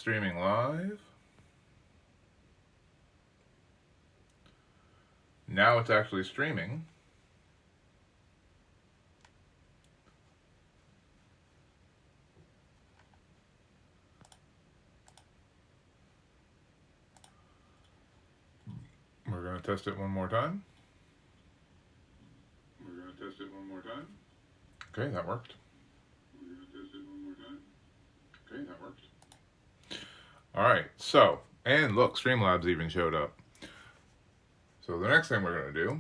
streaming live. Now it's actually streaming. We're going to test it one more time. Okay, that worked. All right, so, and look, Streamlabs even showed up. So the next thing we're going to do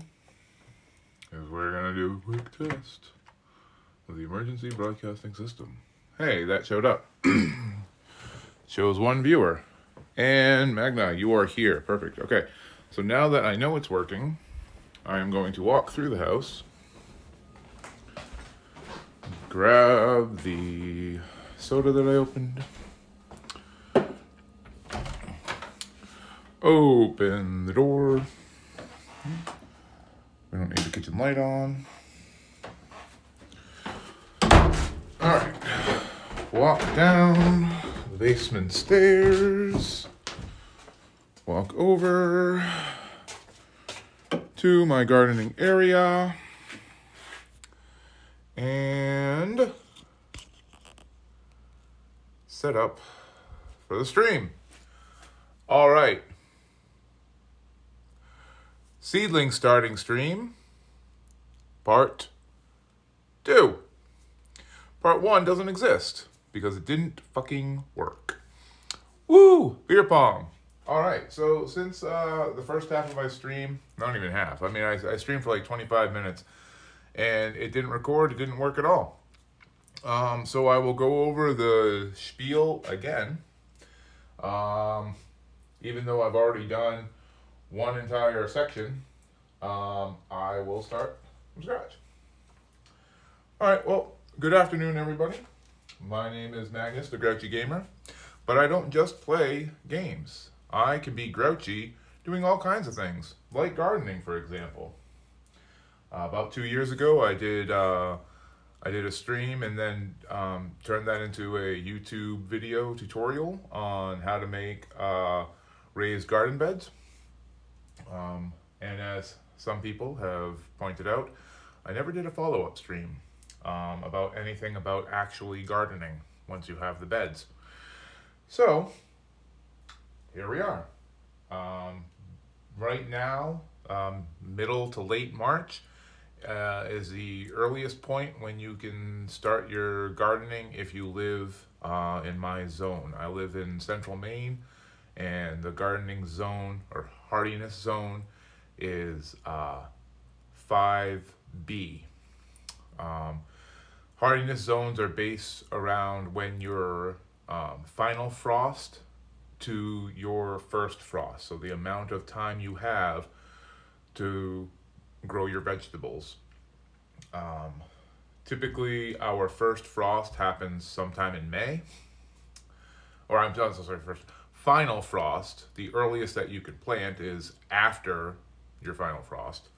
is we're going to do a quick test of the emergency broadcasting system. Hey, that showed up. Shows one viewer. And Magna, you are here. Perfect. Okay, so now that I know it's working, I am going to walk through the house, grab the soda that I opened, open the door. We don't need the kitchen light on. Alright, walk down the basement stairs, walk over to my gardening area, and set up for the stream. Alright. Seedling starting stream, part 2. Part 1 doesn't exist because it didn't fucking work. Woo! Beer pong. Alright, so since the first half of my stream, not even half, I mean, I streamed for like 25 minutes and it didn't record, it didn't work at all. So I will go over the spiel again, even though I've already done one entire section. I will start from scratch. Alright, well, good afternoon, everybody. My name is Magnus, the Grouchy Gamer, but I don't just play games. I can be grouchy doing all kinds of things, like gardening, for example. About 2 years ago, I did a stream and then turned that into a YouTube video tutorial on how to make raised garden beds. And as some people have pointed out, I never did a follow-up stream about anything about actually gardening once you have the beds. So, here we are. Right now, middle to late March is the earliest point when you can start your gardening if you live in my zone. I live in central Maine, and the gardening zone or hardiness zone is 5B. Hardiness zones are based around when your final frost to your first frost, so the amount of time you have to grow your vegetables. Typically, our first frost happens sometime in May, or I'm sorry, first final frost, the earliest that you could plant is after your final frost,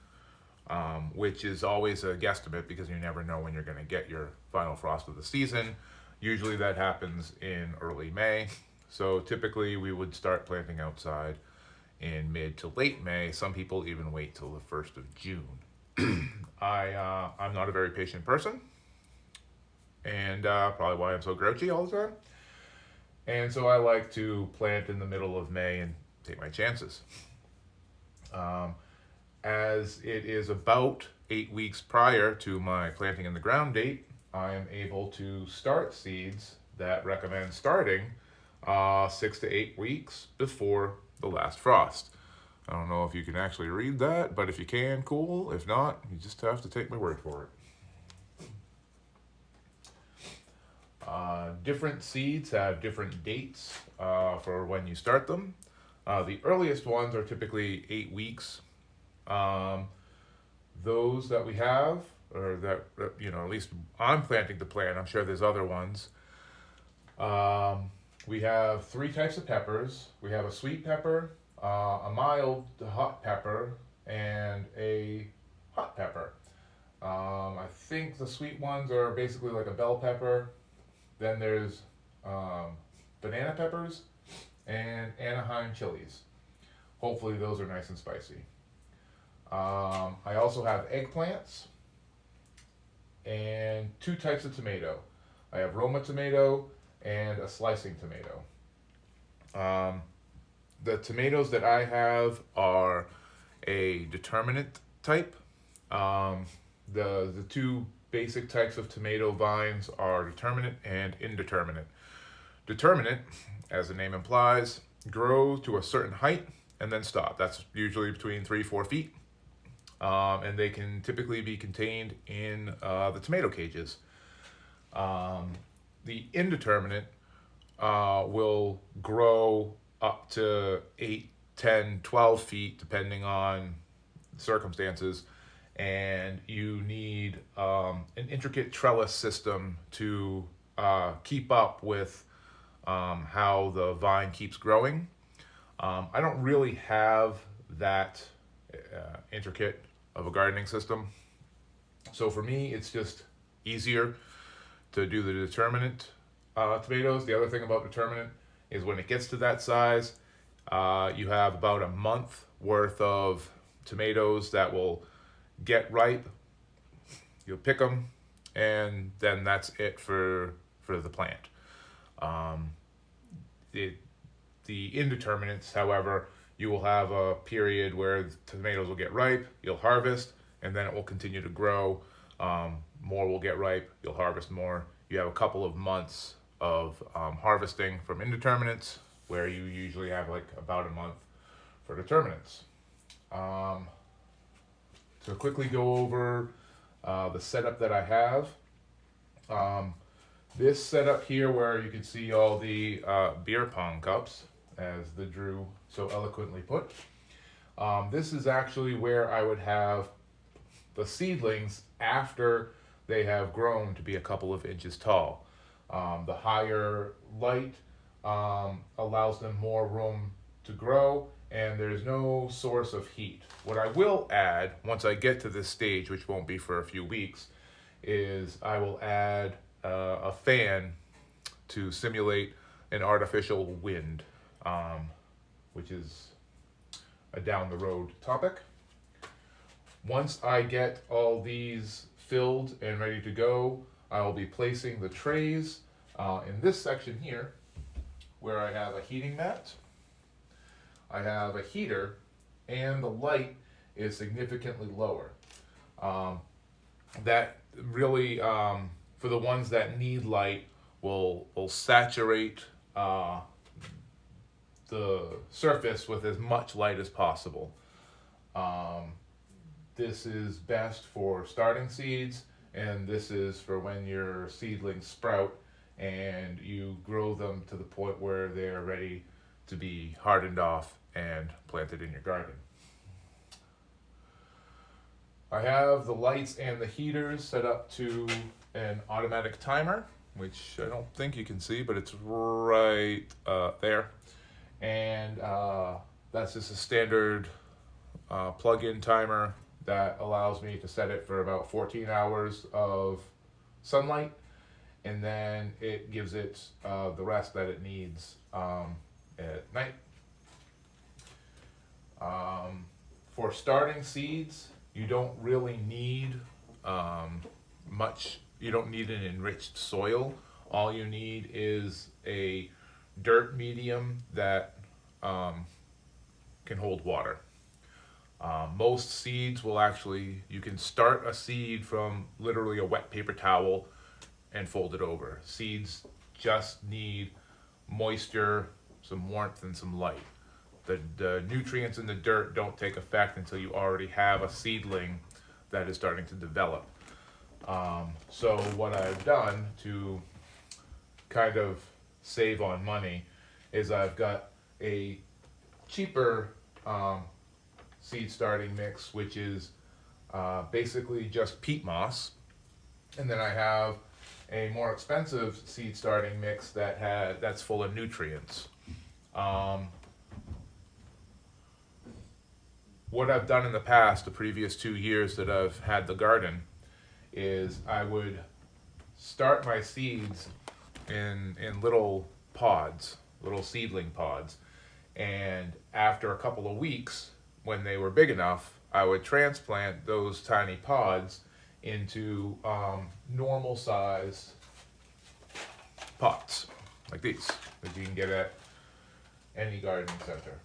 which is always a guesstimate because you never know when you're going to get your final frost of the season. Usually that happens in early May. So typically we would start planting outside in mid to late May. Some people even wait till the 1st of June. I'm not a very patient person, and probably why I'm so grouchy all the time. And so I like to plant in the middle of May and take my chances. As it is about 8 weeks prior to my planting in the ground date, I am able to start seeds that recommend starting 6 to 8 weeks before the last frost. I don't know if you can actually read that, but if you can, cool. If not, you just have to take my word for it. Different seeds have different dates for when you start them. The earliest ones are typically 8 weeks. Those that we have, or that, at least I'm planting to plant, I'm sure there's other ones. We have 3 types of peppers. We have a sweet pepper, a mild hot pepper, and a hot pepper. I think the sweet ones are basically like a bell pepper. Then there's banana peppers, and Anaheim chilies. Hopefully those are nice and spicy. I also have eggplants and two types of tomato. I have Roma tomato and a slicing tomato. The tomatoes that I have are a determinate type. The two basic types of tomato vines are determinate and indeterminate. Determinate, as the name implies, grow to a certain height and then stop. That's usually between 3-4 feet. And they can typically be contained in the tomato cages. The indeterminate will grow up to 8, 10, 12 feet, depending on circumstances. And you need an intricate trellis system to keep up with how the vine keeps growing. I don't really have that intricate of a gardening system. So for me, it's just easier to do the determinate tomatoes. The other thing about determinate is when it gets to that size, you have about a month worth of tomatoes that will get ripe. You'll pick them, and then that's it for the plant. The indeterminates, however, you will have a period where the tomatoes will get ripe, you'll harvest, and then it will continue to grow. More will get ripe, you'll harvest more. You have a couple of months of harvesting from indeterminates, where you usually have like about a month for determinates. To quickly go over the setup that I have. This setup here, where you can see all the beer pong cups, as the Drew so eloquently put. This is actually where I would have the seedlings after they have grown to be a couple of inches tall. The higher light allows them more room to grow, and there's no source of heat. What I will add, once I get to this stage, which won't be for a few weeks, is I will add a fan to simulate an artificial wind, which is a down the road topic. Once I get all these filled and ready to go, I will be placing the trays in this section here, where I have a heating mat, I have a heater, and the light is significantly lower. That really, for the ones that need light, will saturate the surface with as much light as possible. This is best for starting seeds, and this is for when your seedlings sprout and you grow them to the point where they're ready to be hardened off and planted in your garden. I have the lights and the heaters set up to an automatic timer, which I don't think you can see, but it's right there. And that's just a standard plug-in timer that allows me to set it for about 14 hours of sunlight, and then it gives it the rest that it needs at night. For starting seeds, you don't really need much. You don't need an enriched soil. All you need is a dirt medium that can hold water. Most seeds will actually, you can start a seed from literally a wet paper towel and fold it over. Seeds just need moisture, some warmth, and some light. The nutrients in the dirt don't take effect until you already have a seedling that is starting to develop. So what I've done to kind of save on money is I've got a cheaper seed starting mix, which is basically just peat moss, and then I have a more expensive seed starting mix that's full of nutrients. What I've done in the past, the previous 2 years that I've had the garden, is I would start my seeds in little pods. little seedling pods. And after a couple of weeks, when they were big enough, I would transplant those tiny pods into normal sized pots like these that you can get at any gardening center.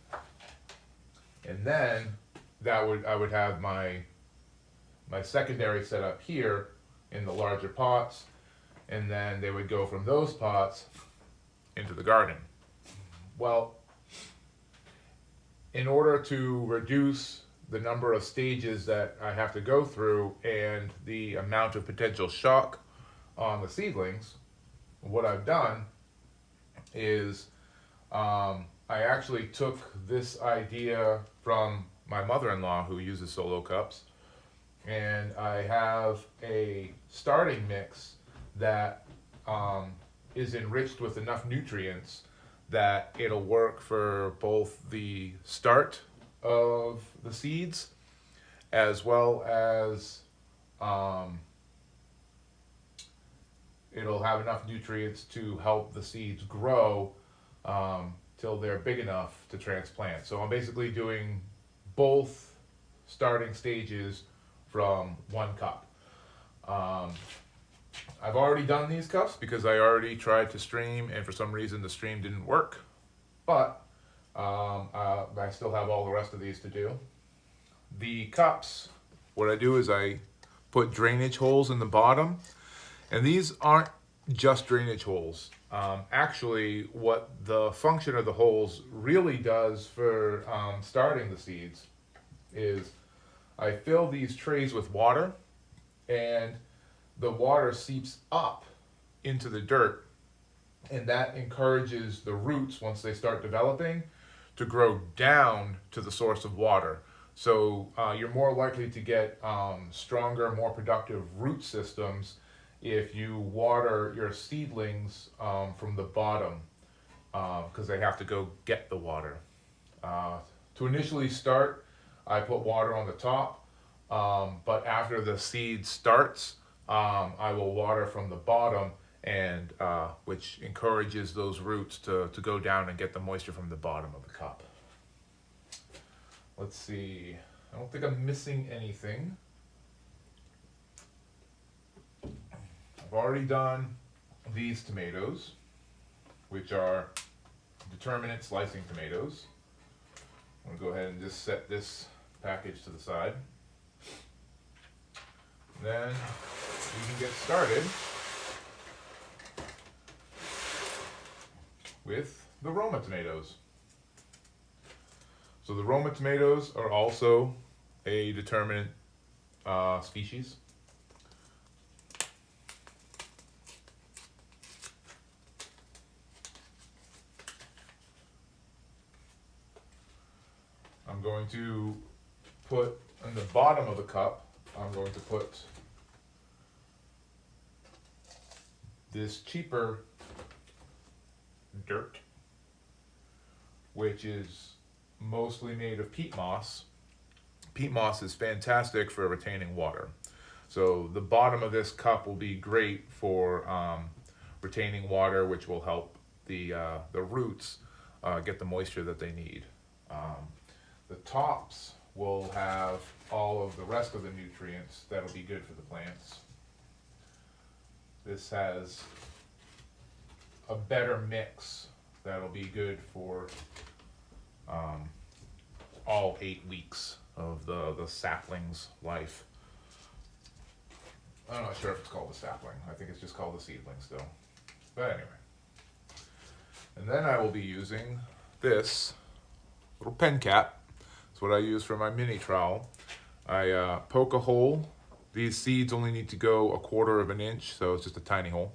And then I would have my secondary set up here in the larger pots, and then they would go from those pots into the garden. Well, in order to reduce the number of stages that I have to go through and the amount of potential shock on the seedlings, what I've done is I actually took this idea from my mother-in-law, who uses solo cups, and I have a starting mix that is enriched with enough nutrients that it'll work for both the start of the seeds as well as it'll have enough nutrients to help the seeds grow till they're big enough to transplant. So I'm basically doing both starting stages from one cup. I've already done these cups because I already tried to stream, and for some reason the stream didn't work. But I still have all the rest of these to do. The cups, what I do is I put drainage holes in the bottom, and these aren't just drainage holes. Actually, what the function of the holes really does for starting the seeds is I fill these trays with water, and the water seeps up into the dirt, and that encourages the roots, once they start developing, to grow down to the source of water. So you're more likely to get stronger, more productive root systems if you water your seedlings from the bottom, because they have to go get the water. To initially start, I put water on the top, but after the seed starts, I will water from the bottom, and which encourages those roots to go down and get the moisture from the bottom of the cup. Let's see, I don't think I'm missing anything. I've already done these tomatoes, which are determinate slicing tomatoes. I'm going to go ahead and just set this package to the side. Then we can get started with the Roma tomatoes. So the Roma tomatoes are also a determinate species. I'm going to put in the bottom of the cup, I'm going to put this cheaper dirt, which is mostly made of peat moss. Peat moss is fantastic for retaining water. So the bottom of this cup will be great for retaining water, which will help the roots get the moisture that they need. The tops will have all of the rest of the nutrients that'll be good for the plants. This has a better mix that'll be good for all 8 weeks of the sapling's life. I'm not sure if it's called a sapling. I think it's just called a seedling still. But anyway. And then I will be using this little pen cap. It's what I use for my mini trowel. I poke a hole. These seeds only need to go 1/4 of an inch, so it's just a tiny hole.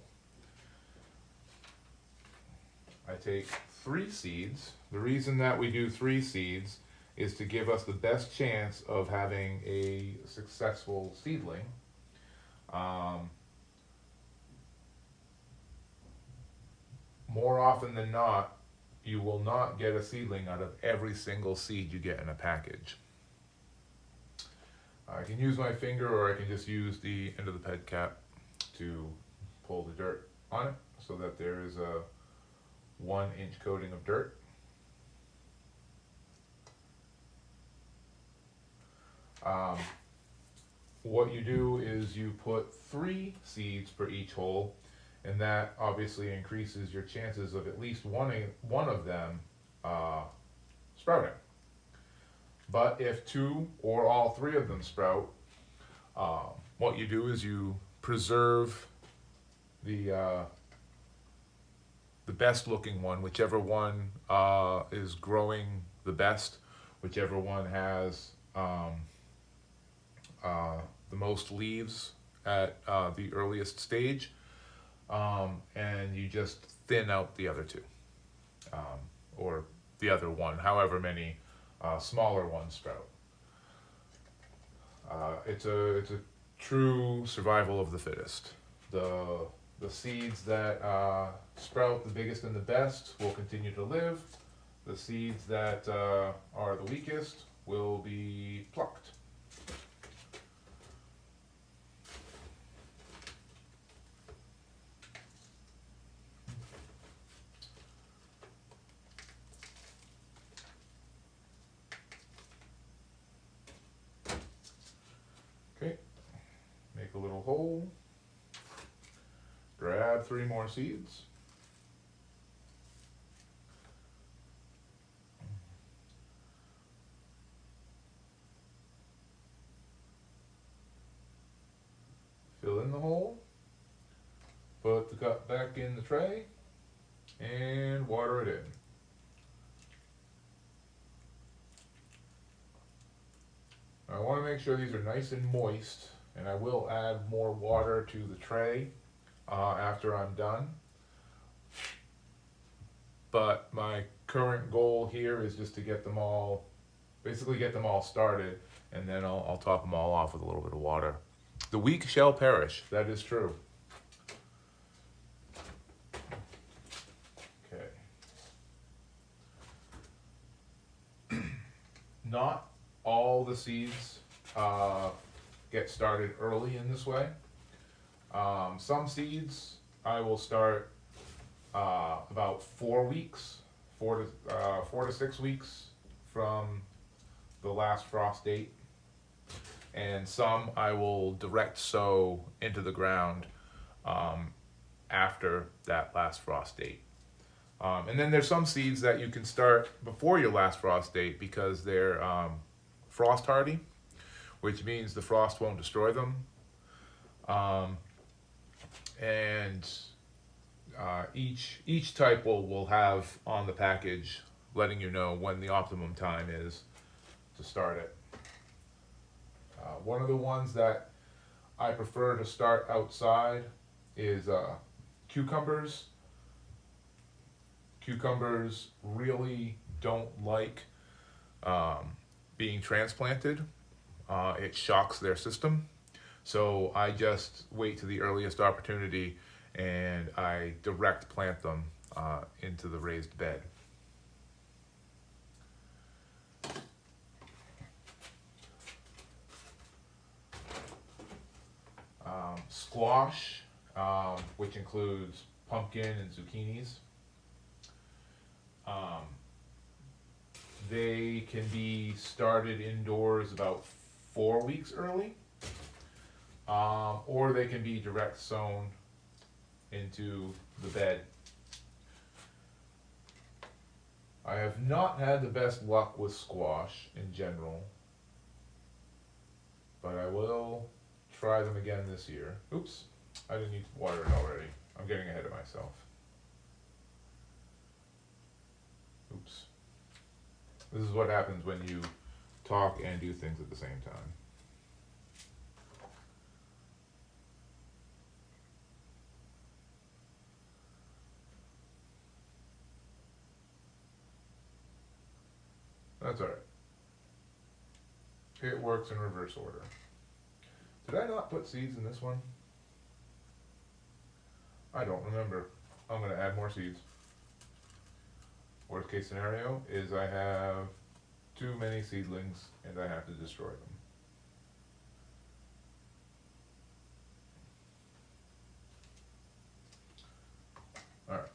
I take 3 seeds. The reason that we do 3 seeds is to give us the best chance of having a successful seedling. More often than not, you will not get a seedling out of every single seed you get in a package. I can use my finger, or I can just use the end of the pen cap to pull the dirt on it so that there is a 1-inch coating of dirt. What you do is you put 3 seeds per each hole, and that obviously increases your chances of at least one of them sprouting. But if 2 or all 3 of them sprout, what you do is you preserve the best looking one, whichever one is growing the best, whichever one has the most leaves at the earliest stage, and you just thin out the other 2, or the other one, however many smaller ones sprout. It's a true survival of the fittest. The seeds that sprout the biggest and the best will continue to live. The seeds that are the weakest will be plucked. Okay, make a little hole, grab 3 more seeds, fill in the hole, put the cup back in the tray, and water it in. I want to make sure these are nice and moist, and I will add more water to the tray after I'm done. But my current goal here is just to get them all, basically get them all started, and then I'll top them all off with a little bit of water. The weak shall perish, that is true. Okay. Not all the seeds get started early in this way. Some seeds I will start about 4 weeks, 4 to 6 weeks from the last frost date, and some I will direct sow into the ground after that last frost date. And then there's some seeds that you can start before your last frost date because they're frost hardy, which means the frost won't destroy them. And each type will have on the package letting you know when the optimum time is to start it. One of the ones that I prefer to start outside is cucumbers. Cucumbers really don't like being transplanted. It shocks their system. So I just wait to the earliest opportunity and I direct plant them into the raised bed. Squash, which includes pumpkin and zucchinis. They can be started indoors about 4 weeks early, or they can be direct sown into the bed. I have not had the best luck with squash in general, but I will try them again this year. Oops, I didn't need to water it already. I'm getting ahead of myself. Oops. This is what happens when you talk and do things at the same time. That's alright. It works in reverse order. Did I not put seeds in this one? I don't remember. I'm going to add more seeds. Worst case scenario is I have too many seedlings and I have to destroy them. Alright.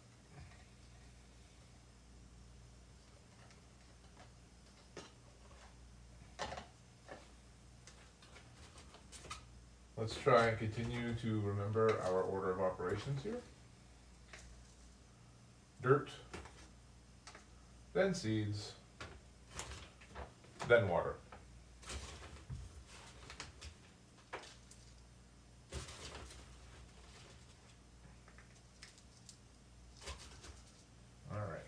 let's try and continue to remember our order of operations here. Dirt, then seeds, then water. All right.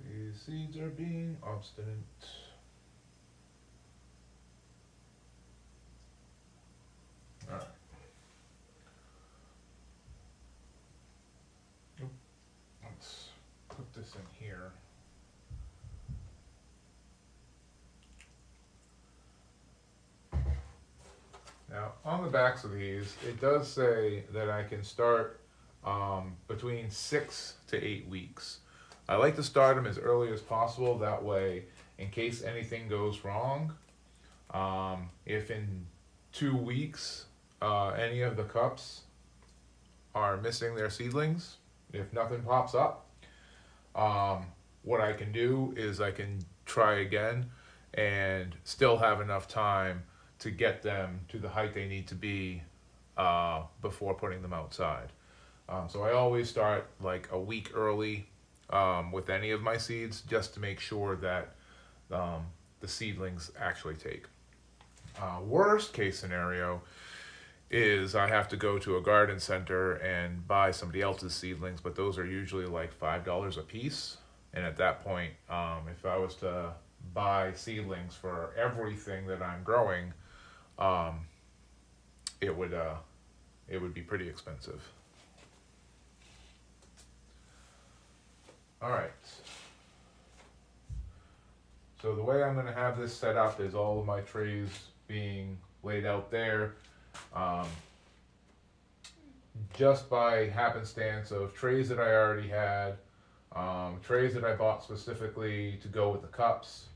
These seeds are being obstinate. All right. Oop. Let's put this in here. Now, on the backs of these, it does say that I can start between 6 to 8 weeks. I like to start them as early as possible. That way, in case anything goes wrong, if in 2 weeks any of the cups are missing their seedlings, if nothing pops up, what I can do is I can try again and still have enough time to get them to the height they need to be before putting them outside. So I always start like a week early with any of my seeds, just to make sure that the seedlings actually take. Worst case scenario is I have to go to a garden center and buy somebody else's seedlings, but those are usually like $5 a piece. And at that point, if I was to buy seedlings for everything that I'm growing, it would be pretty expensive. All right. So the way I'm going to have this set up is all of my trays being laid out there, just by happenstance of trays that I already had, trays that I bought specifically to go with the cups,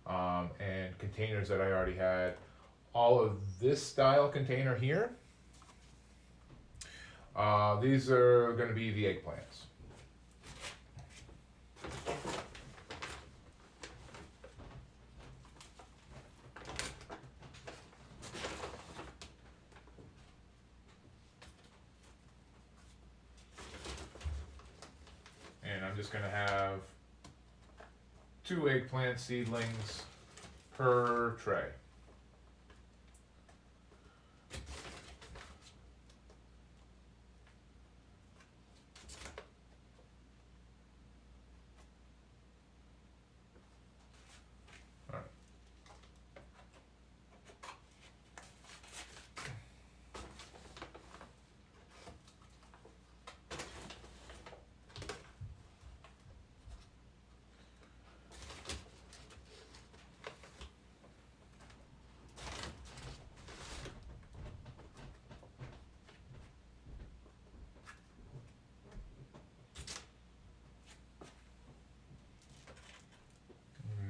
and containers that I already had. All of this style container here, these are going to be the eggplants. And I'm just going to have 2 eggplant seedlings per tray.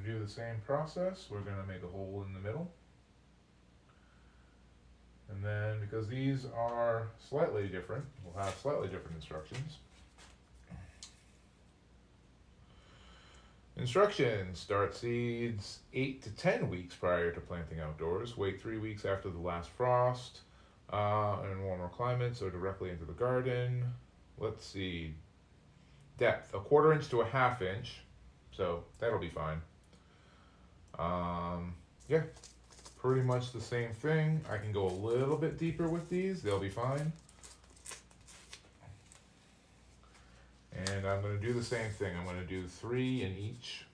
Do the same process. We're going to make a hole in the middle, and then because these are slightly different, we'll have slightly different instructions. Instructions: start seeds 8 to 10 weeks prior to planting outdoors, wait 3 weeks after the last frost, in warmer climates or directly into the garden. Let's see, depth 1/4 inch to 1/2 inch, so that'll be fine. Yeah, pretty much the same thing. I can go a little bit deeper with these, they'll be fine. And I'm going to do the same thing. I'm going to do 3 in each.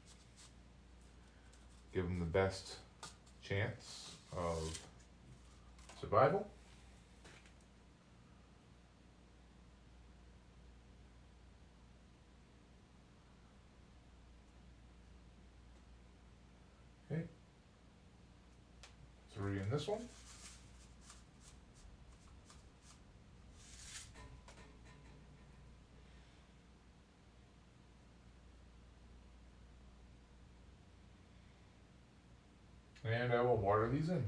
Give them the best chance of survival. Okay. 3 in this one. And I will water these in.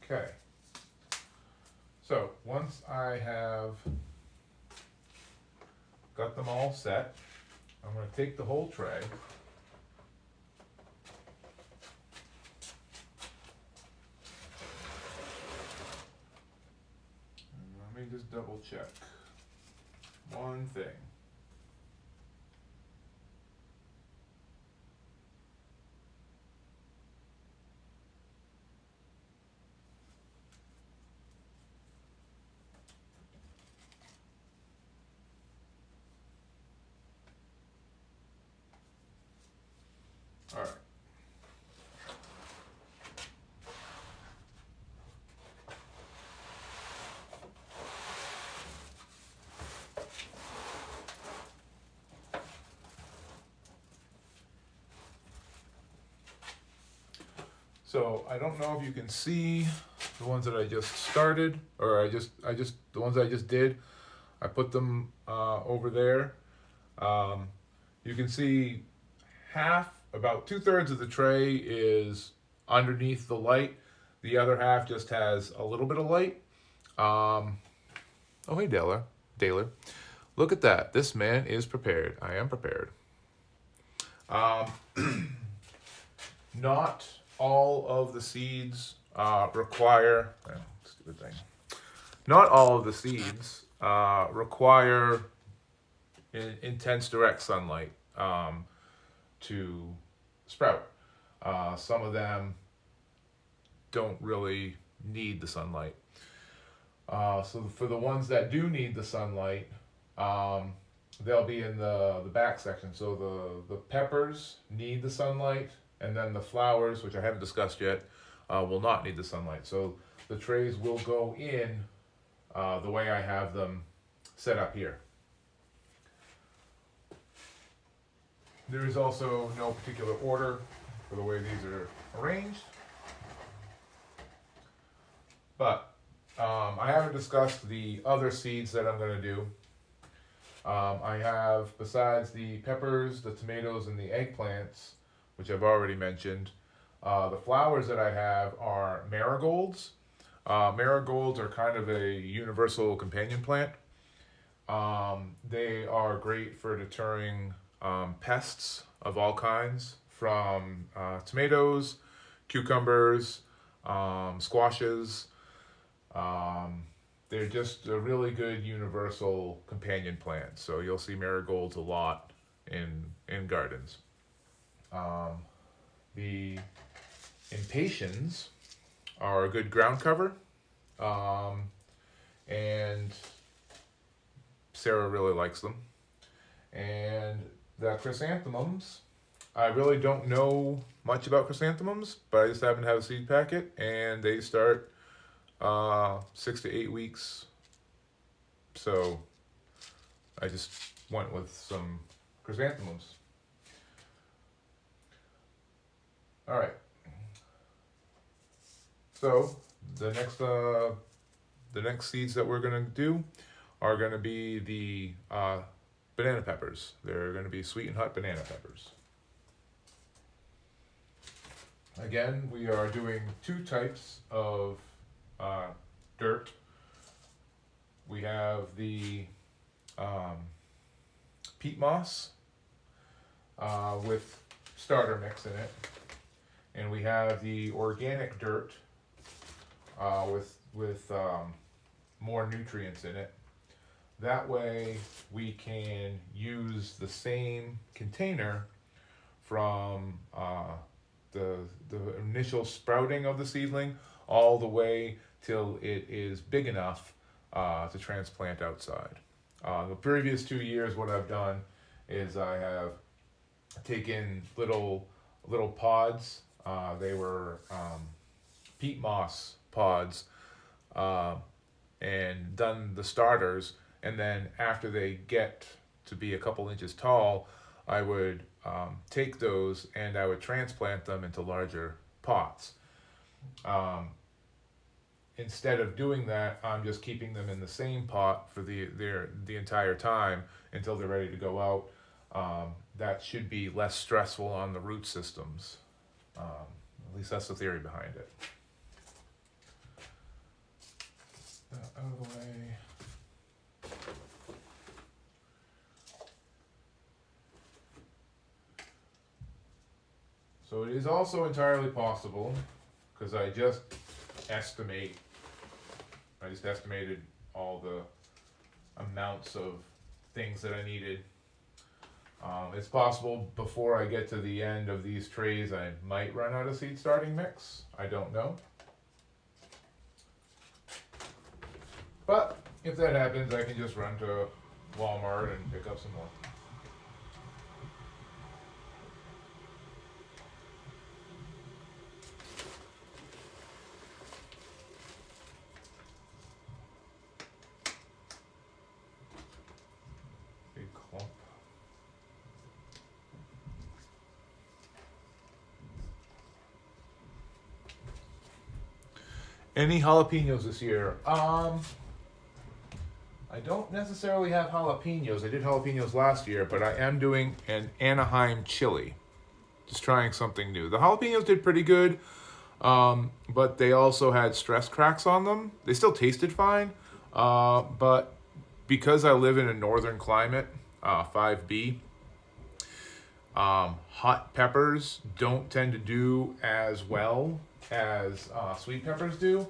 Okay. So once I have got them all set, I'm going to take the whole tray. And let me just double check one thing. All right. So I don't know if you can see the ones that I just started, or the ones I just did. I put them over there. You can see about 2/3 of the tray is underneath the light. The other half just has a little bit of light. Oh, hey, Daler. Look at that. This man is prepared. I am prepared. Not all of the seeds require... stupid thing. Not all of the seeds require intense direct sunlight to sprout. Some of them don't really need the sunlight. So for the ones that do need the sunlight, they'll be in the back section. So the peppers need the sunlight, and then the flowers, which I haven't discussed yet, will not need the sunlight. So the trays will go in the way I have them set up here. There is also no particular order for the way these are arranged. But I haven't discussed the other seeds that I'm going to do. I have, besides the peppers, the tomatoes, and the eggplants, which I've already mentioned, the flowers that I have are marigolds. Marigolds are kind of a universal companion plant. They are great for deterring pests of all kinds, from tomatoes, cucumbers, squashes. They're just a really good universal companion plant. So you'll see marigolds a lot in gardens. The impatiens are a good ground cover. And Sarah really likes them. And the chrysanthemums, I really don't know much about chrysanthemums, but I just happen to have a seed packet, and they start 6 to 8 weeks. So I just went with some chrysanthemums. All right. So the next seeds that we're gonna do are gonna be the banana peppers. They're gonna be sweet and hot banana peppers. Again, we are doing 2 types of dirt. We have the peat moss. with starter mix in it. And we have the organic dirt with more nutrients in it. That way we can use the same container from the initial sprouting of the seedling all the way till it is big enough to transplant outside. The previous 2 years, what I've done is I have taken little pods. They were peat moss pods, and done the starters. And then after they get to be a couple inches tall, I would take those and I would transplant them into larger pots. Instead of doing that, I'm just keeping them in the same pot for the entire time until they're ready to go out. That should be less stressful on the root systems. At least that's the theory behind it. That out of the way. So it is also entirely possible, because I just estimated all the amounts of things that I needed. It's possible before I get to the end of these trays I might run out of seed starting mix. I don't know. But if that happens, I can just run to Walmart and pick up some more. Big clump. Any jalapenos this year? I don't necessarily have jalapenos. I did jalapenos last year, but I am doing an Anaheim chili. Just trying something new. The jalapenos did pretty good, but they also had stress cracks on them. They still tasted fine, but because I live in a northern climate, 5B, hot peppers don't tend to do as well as sweet peppers do.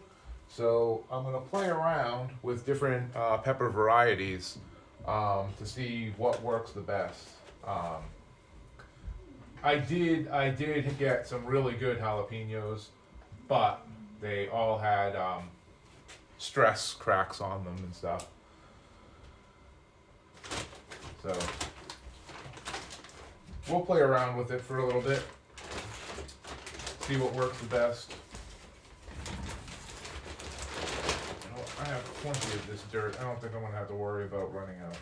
So I'm going to play around with different pepper varieties to see what works the best. I did get some really good jalapenos, but they all had stress cracks on them and stuff. So we'll play around with it for a little bit, see what works the best. I have plenty of this dirt. I don't think I'm going to have to worry about running out.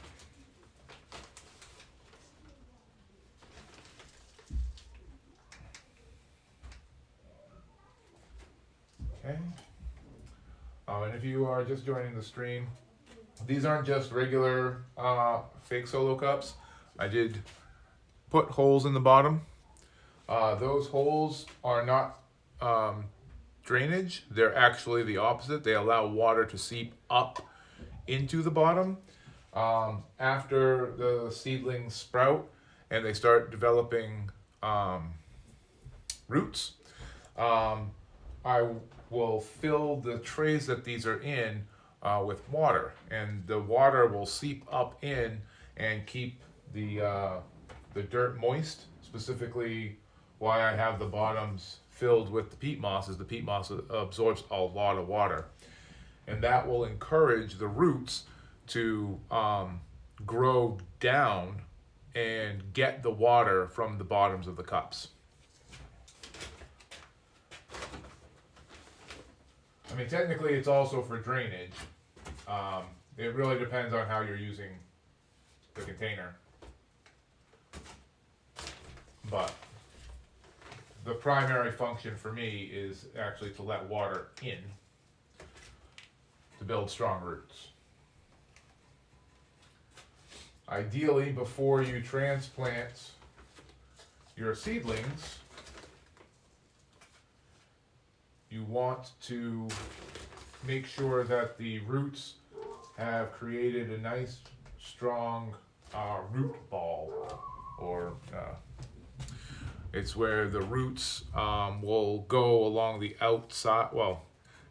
Okay. And if you are just joining the stream, these aren't just regular fake solo cups. I did put holes in the bottom. Those holes are not drainage. They're actually the opposite. They allow water to seep up into the bottom. After the seedlings sprout and they start developing roots, I will fill the trays that these are in with water, and the water will seep up in and keep the dirt moist. Specifically, why I have the bottoms filled with the peat moss is the peat moss absorbs a lot of water, and that will encourage the roots to grow down and get the water from the bottoms of the cups. I mean, technically it's also for drainage. It really depends on how you're using the container. But the primary function for me is actually to let water in to build strong roots. Ideally, before you transplant your seedlings, you want to make sure that the roots have created a nice, strong root ball or it's where the roots will go along the outside. Well,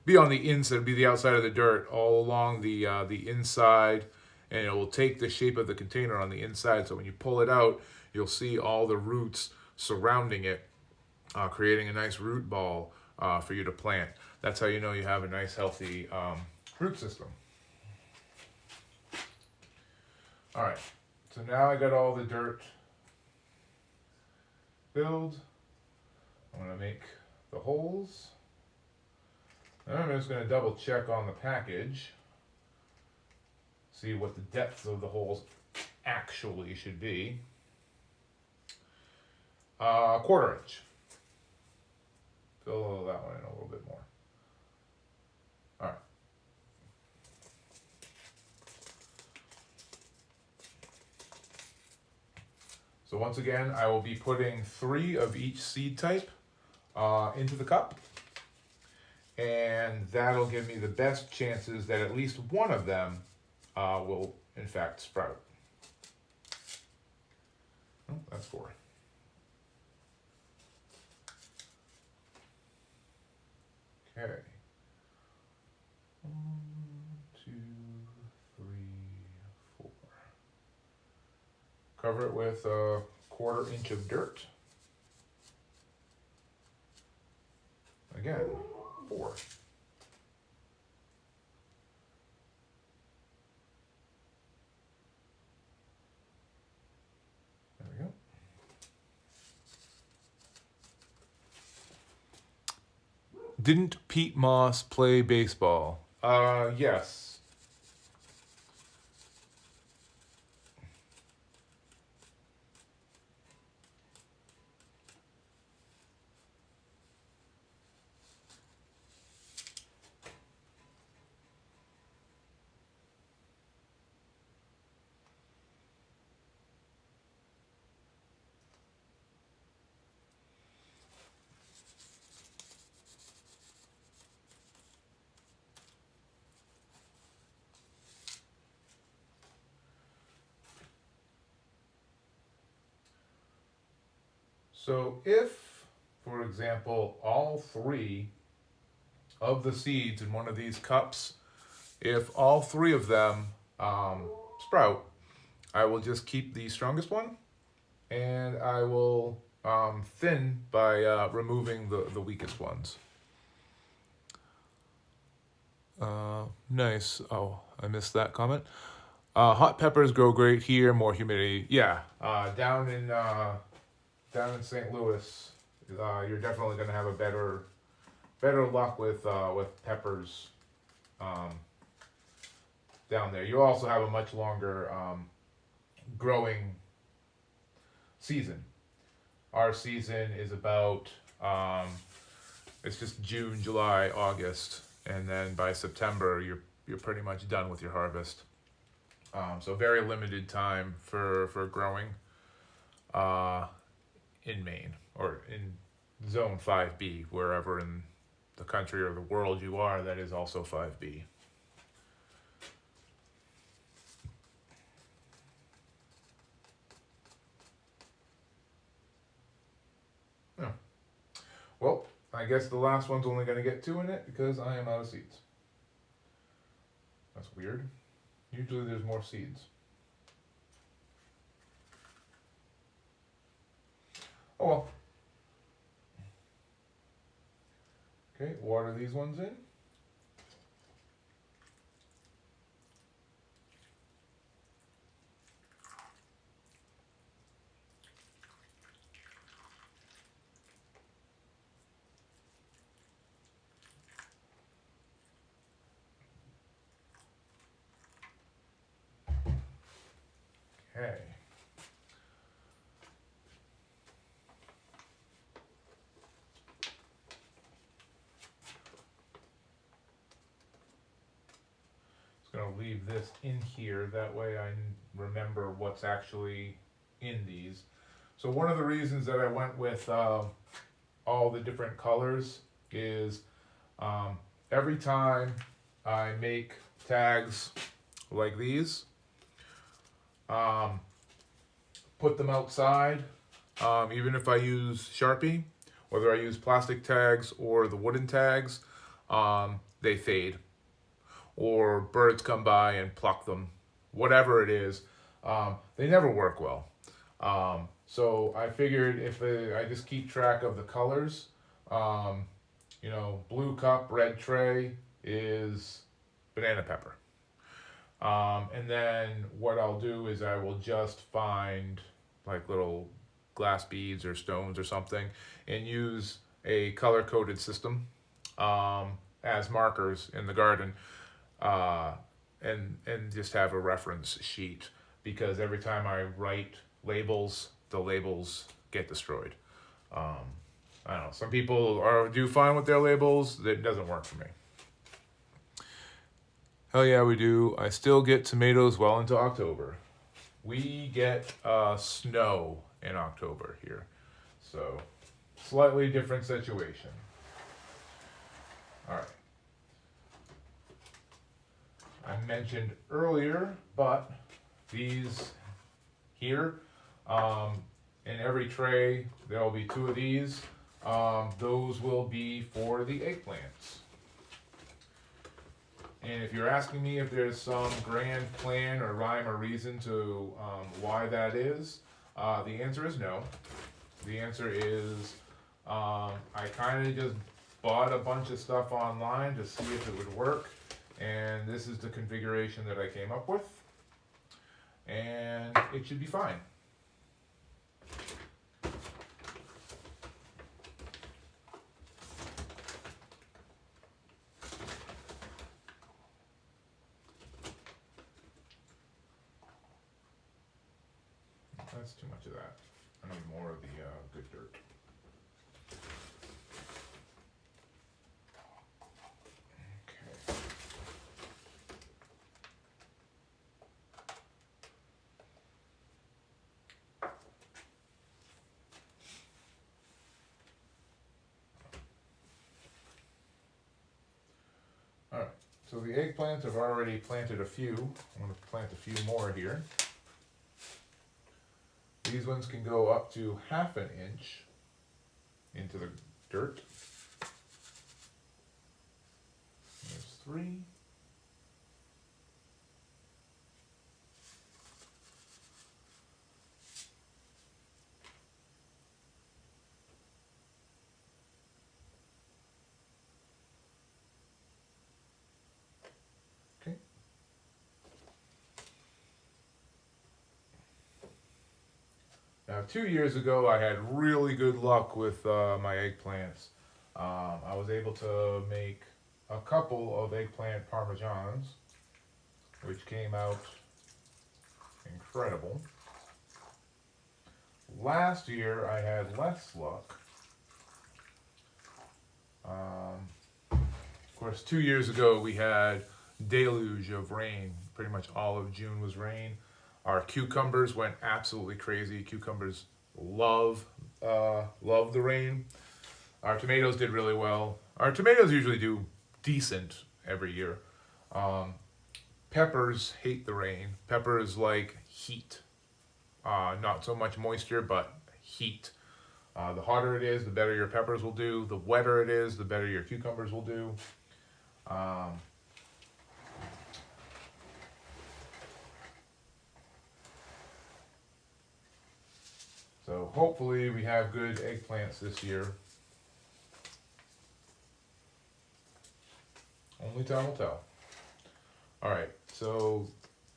be on the inside, be the outside of the dirt, all along the inside, and it will take the shape of the container on the inside. So when you pull it out, you'll see all the roots surrounding it, creating a nice root ball for you to plant. That's how you know you have a nice, healthy root system. All right, so now I got all the dirt filled. I'm gonna make the holes. I'm just gonna double check on the package, see what the depth of the holes actually should be. 1/4 inch. Fill that one in a little bit more. All right. So once again, I will be putting 3 of each seed type into the cup. And that'll give me the best chances that at least one of them will, in fact, sprout. Oh, that's 4. Okay. 1, 2, 3, 4. Cover it with a 1/4 inch of dirt. Again, 4. There we go. Didn't Pete Moss play baseball? Yes. So if, for example, all 3 of the seeds in one of these cups, if all 3 of them sprout, I will just keep the strongest one, and I will thin by removing the weakest ones. Nice. Oh, I missed that comment. Hot peppers grow great here, more humidity. Yeah, down in St. Louis, you're definitely going to have a better luck with peppers down there. You also have a much longer growing season. Our season is about it's just June, July, August, and then by September you're pretty much done with your harvest. So very limited time for growing in Maine or in zone 5B, wherever in the country or the world you are, that is also 5B. Yeah. Well, I guess the last one's only going to get 2 in it because I am out of seeds. That's weird. Usually there's more seeds. Oh well. Okay, water these ones in. Okay. Going to leave this in here, that way I remember what's actually in these. So one of the reasons that I went with all the different colors is every time I make tags like these, put them outside, even if I use Sharpie, whether I use plastic tags or the wooden tags, they fade. Or birds come by and pluck them. Whatever it is, they never work well. So I figured if I just keep track of the colors, blue cup, red tray is banana pepper. And then what I'll do is I will just find like little glass beads or stones or something and use a color coded system as markers in the garden, and just have a reference sheet, because every time I write labels, the labels get destroyed. I don't know. Some people do fine with their labels. It doesn't work for me. Hell yeah, we do. I still get tomatoes well into October. We get snow in October here, so slightly different situation. All right. I mentioned earlier, but these here, in every tray, there will be 2 of these. Those will be for the eggplants. And if you're asking me if there's some grand plan or rhyme or reason to why that is, the answer is no. The answer is I kind of just bought a bunch of stuff online to see if it would work. And this is the configuration that I came up with. And it should be fine. That's too much of that. I need more of the good dirt. Okay. All right. So the eggplants, I've already planted a few. I'm going to plant a few more here. These ones can go up to 1/2 inch into the dirt. There's 3. Okay. Now, 2 years ago, I had really good luck with my eggplants. I was able to make a couple of eggplant parmesans, which came out incredible. Last year, I had less luck. Of course, 2 years ago, we had deluge of rain. Pretty much all of June was rain. Our cucumbers went absolutely crazy. Cucumbers love the rain. Our tomatoes did really well. Our tomatoes usually do decent every year. Peppers hate the rain. Peppers like heat. Not so much moisture, but heat. The hotter it is, the better your peppers will do. The wetter it is, the better your cucumbers will do. So hopefully we have good eggplants this year. Only time will tell. All right, so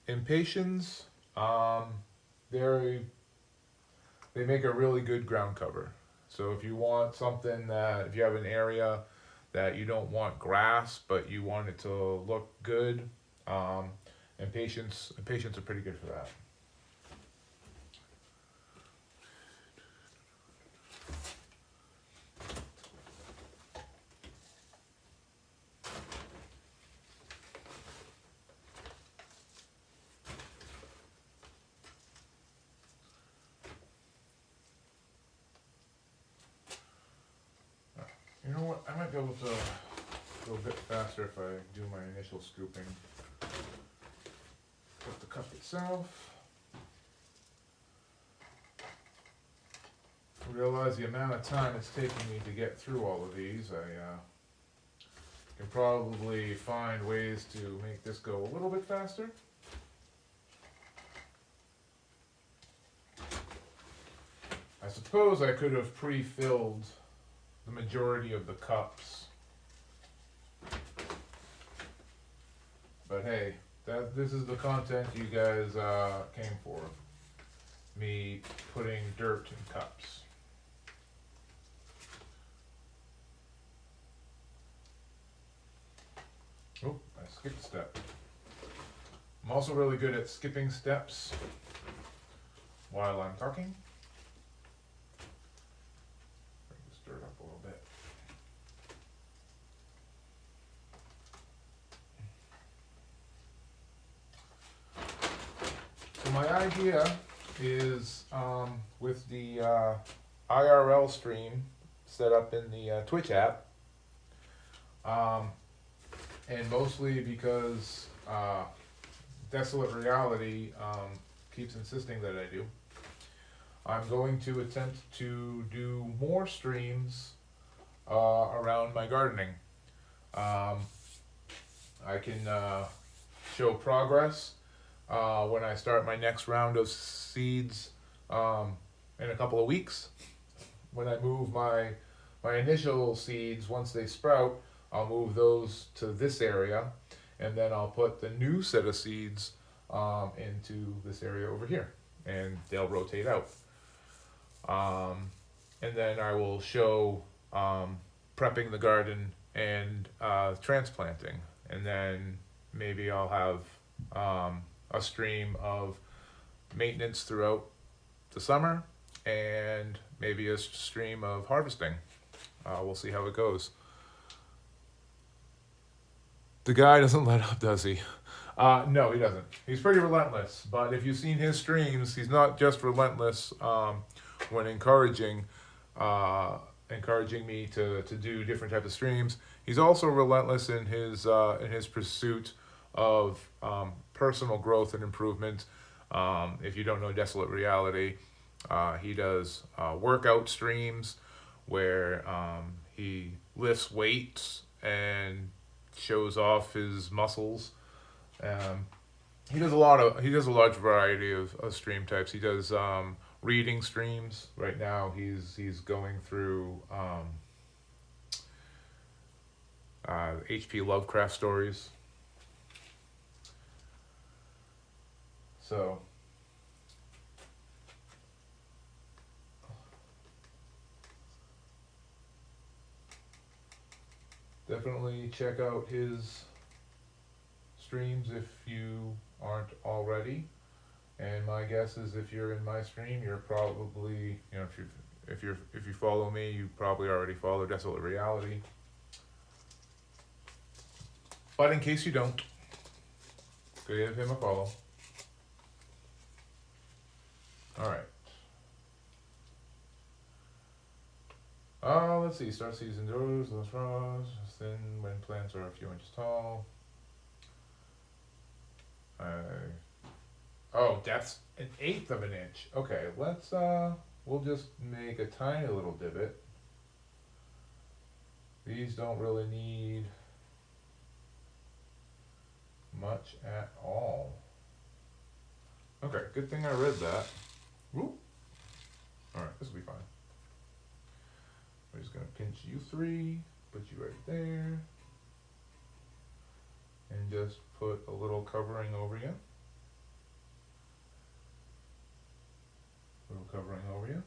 impatiens, they make a really good ground cover. So if you want something that, if you have an area that you don't want grass, but you want it to look good, impatiens are pretty good for that. You know what, I might be able to go a bit faster if I do my initial scooping. Put the cup itself. realize the amount of time it's taking me to get through all of these. I can probably find ways to make this go a little bit faster. I suppose I could have pre-filled the majority of the cups. But hey, this is the content you guys came for. Me putting dirt in cups. Oh, I skipped a step. I'm also really good at skipping steps while I'm talking. Bring this dirt up a little bit. So my idea is with the IRL stream set up in the Twitch app, and mostly because Desolate Reality keeps insisting that I do, I'm going to attempt to do more streams around my gardening. I can show progress when I start my next round of seeds in a couple of weeks. When I move my initial seeds, once they sprout, I'll move those to this area, and then I'll put the new set of seeds into this area over here, and they'll rotate out. And then I will show prepping the garden and transplanting, and then maybe I'll have a stream of maintenance throughout the summer, and maybe a stream of harvesting. We'll see how it goes. The guy doesn't let up, does he? No, he doesn't. He's pretty relentless, but if you've seen his streams, he's not just relentless when encouraging me to do different types of streams. He's also relentless in his pursuit of personal growth and improvement. If you don't know Desolate Reality, he does workout streams where he lifts weights and shows off his muscles. He does a large variety of stream types. He does reading streams. Right now he's going through H.P. Lovecraft stories. So definitely check out his streams if you aren't already. And my guess is if you're in my stream, you're probably, if you follow me, you probably already follow Desolate Reality. But in case you don't, give him a follow. Alright. Let's see. Start seeds indoors, those frogs, thin when plants are a few inches tall. Oh, that's 1/8 of an inch. Okay, let's we'll just make a tiny little divot. These don't really need much at all. Okay, good thing I read that. Whoop. Alright, this will be fine. We're just going to pinch you 3, put you right there, and just put a little covering over you. Little covering over you.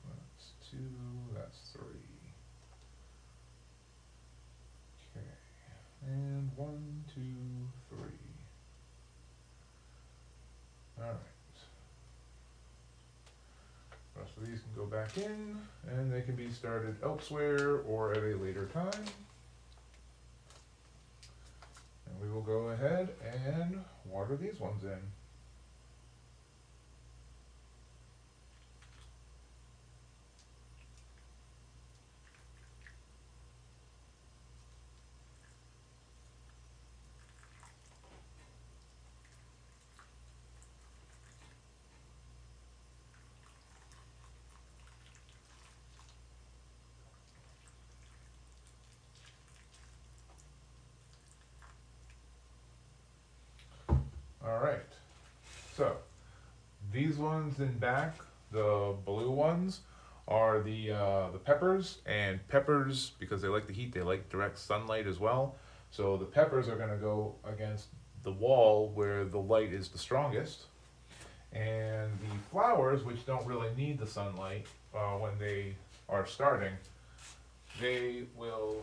That's 2, that's 3. Okay, and 1, 2, 3. All right. The rest of these can go back in, and they can be started elsewhere or at a later time. will go ahead and water these ones in. All right, so these ones in back, the blue ones, are the peppers, and peppers, because they like the heat, they like direct sunlight as well. So the peppers are going to go against the wall where the light is the strongest, and the flowers, which don't really need the sunlight when they are starting, they will.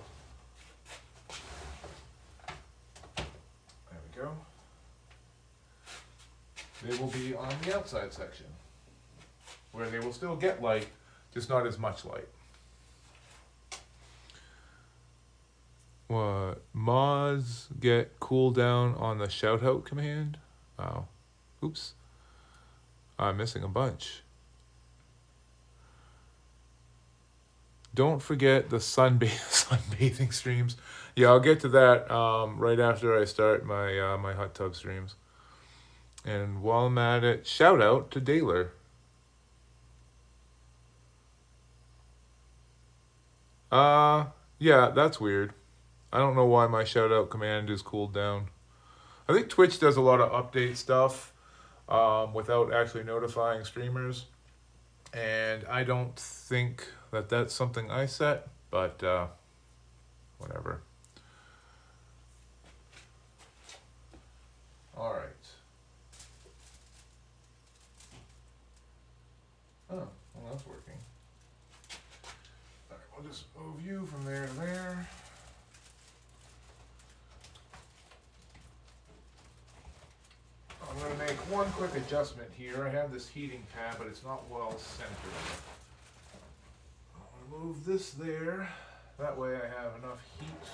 There we go. They will be on the outside section, where they will still get light, just not as much light. What? Mods get cooldown on the shout out command? Oh. Oops. I'm missing a bunch. Don't forget the sunbathing streams. Yeah, I'll get to that right after I start my my hot tub streams. And while I'm at it, shout out to Daler. Yeah, that's weird. I don't know why my shout out command is cooled down. I think Twitch does a lot of update stuff without actually notifying streamers. And I don't think that that's something I set, but whatever. All right. Oh, well, that's working. All right, we'll just move you from there to there. I'm going to make one quick adjustment here. I have this heating pad, but it's not well centered. I'm going to move this there. That way I have enough heat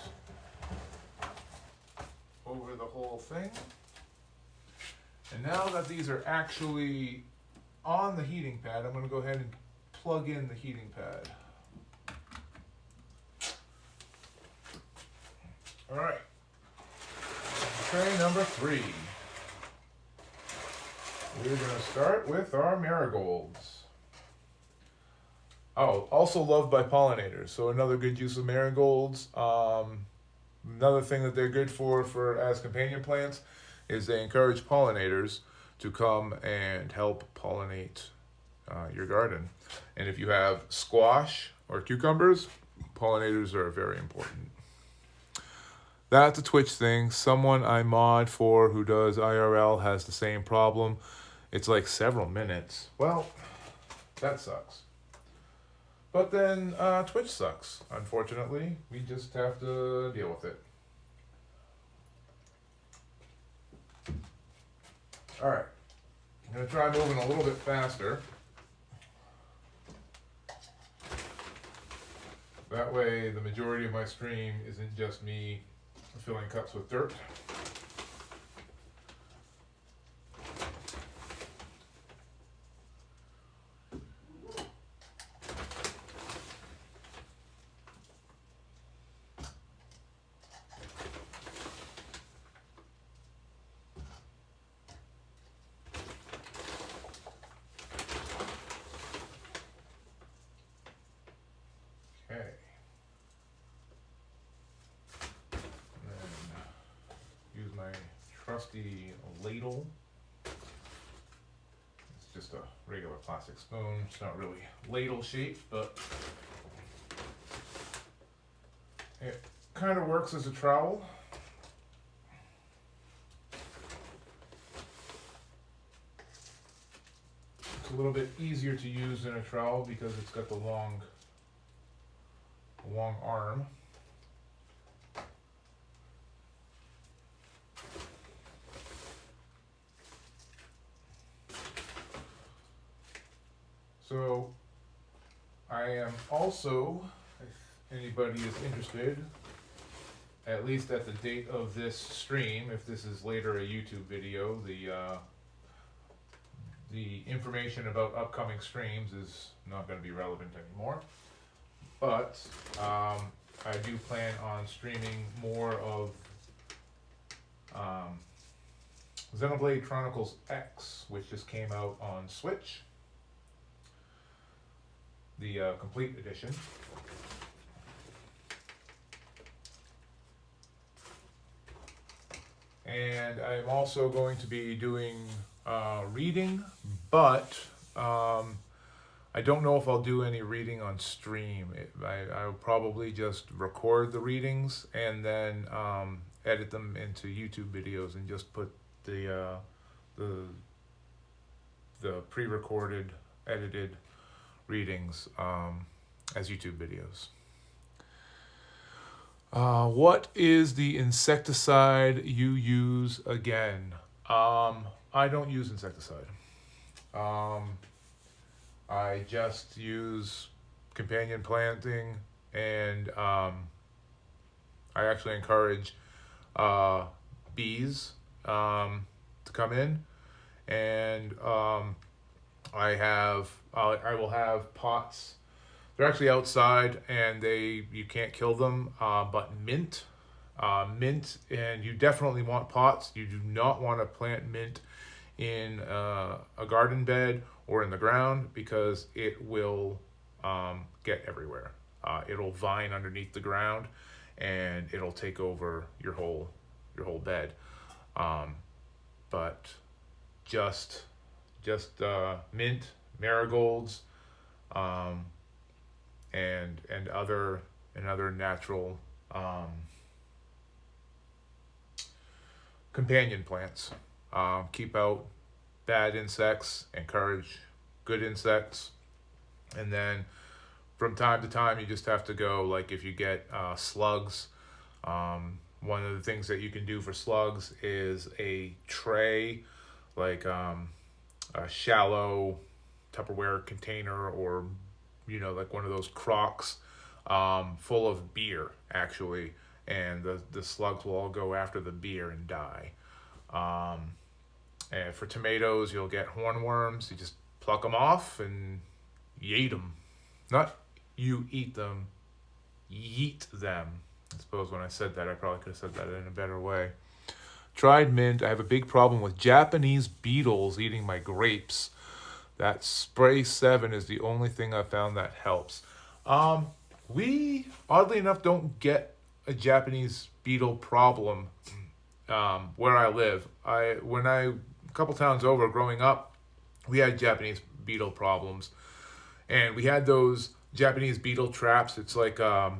over the whole thing. And now that these are actually on the heating pad, I'm going to go ahead and plug in the heating pad. All right. Tray number 3. We're going to start with our marigolds. Oh, also loved by pollinators. So another good use of marigolds. Another thing that they're good for as companion plants is they encourage pollinators to come and help pollinate your garden. And if you have squash or cucumbers, pollinators are very important. That's a Twitch thing. Someone I mod for who does IRL has the same problem. It's like several minutes. Well, that sucks. But then Twitch sucks, unfortunately. We just have to deal with it. All right. I'm going to try moving a little bit faster. That way the majority of my stream isn't just me filling cups with dirt. Trusty ladle. It's just a regular plastic spoon. It's not really ladle shaped, but it kind of works as a trowel. It's a little bit easier to use than a trowel because it's got the long arm. So I am also, if anybody is interested, at least at the date of this stream, if this is later a YouTube video, the information about upcoming streams is not going to be relevant anymore. But I do plan on streaming more of Xenoblade Chronicles X, which just came out on Switch, the complete edition. And I'm also going to be doing reading, but I don't know if I'll do any reading on stream. I'll probably just record the readings and then edit them into YouTube videos and just put the pre-recorded, edited readings as YouTube videos. What is the insecticide you use again? I don't use insecticide. I just use companion planting, and I actually encourage bees to come in, and I will have pots. They're actually outside, and you can't kill them. But mint, and you definitely want pots. You do not want to plant mint in a garden bed or in the ground, because it will get everywhere. It'll vine underneath the ground, and it'll take over your whole bed. But just mint, marigolds, and other natural companion plants. Keep out bad insects, encourage good insects, and then from time to time you just have to go, like if you get slugs, one of the things that you can do for slugs is a tray, like a shallow Tupperware container, or like one of those crocks full of beer, actually, and the slugs will all go after the beer and die. And for tomatoes, you'll get hornworms. You just pluck them off and yeet them. Not you eat them, yeet them. I suppose when I said that, I probably could have said that in a better way. Tried mint. I have a big problem with Japanese beetles eating my grapes. That Spray 7 is the only thing I found that helps. We, oddly enough, don't get a Japanese beetle problem where I live. A couple towns over, growing up, we had Japanese beetle problems, and we had those Japanese beetle traps. It's like a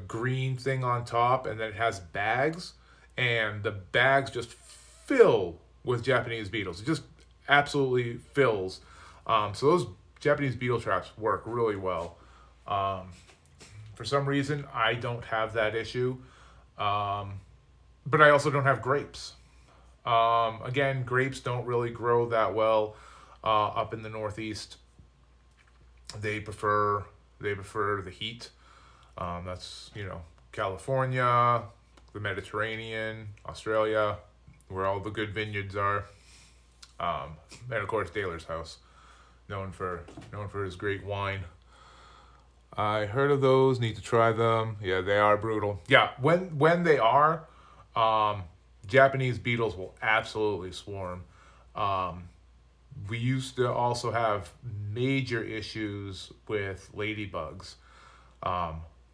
green thing on top, and then it has bags, and the bags just fill with Japanese beetles. It just absolutely fills. So those Japanese beetle traps work really well. For some reason, I don't have that issue, but I also don't have grapes. Again, grapes don't really grow that well up in the Northeast. They prefer the heat. That's California, the Mediterranean, Australia, where all the good vineyards are. And of course, Daler's house, known for his great wine. I heard of those. Need to try them. Yeah, they are brutal. Yeah, when they are, Japanese beetles will absolutely swarm. We used to also have major issues with ladybugs.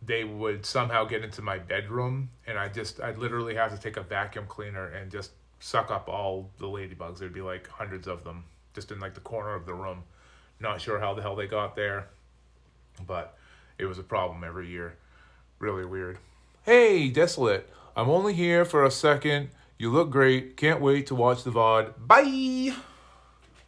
They would somehow get into my bedroom, and I'd literally have to take a vacuum cleaner and just suck up all the ladybugs. There'd be like hundreds of them just in like the corner of the room. Not sure how the hell they got there, but it was a problem every year. Really weird. Hey, Desolate. I'm only here for a second. You look great. Can't wait to watch the VOD. Bye!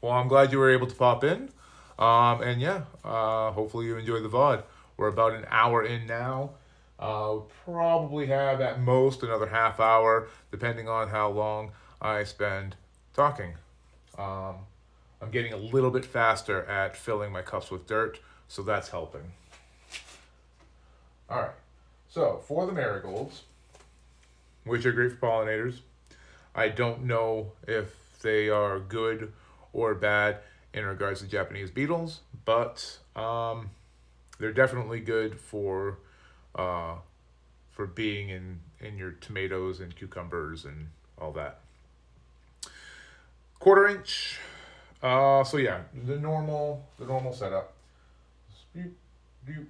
Well, I'm glad you were able to pop in. And yeah, hopefully you enjoy the VOD. We're about an hour in now. Probably have at most another half hour, depending on how long I spend talking. I'm getting a little bit faster at filling my cups with dirt, so that's helping. All right. So for the marigolds, which are great for pollinators. I don't know if they are good or bad in regards to Japanese beetles, but they're definitely good uh, for being in your tomatoes and cucumbers and all that. 1/4 inch. So yeah, the normal setup. Boop, boop,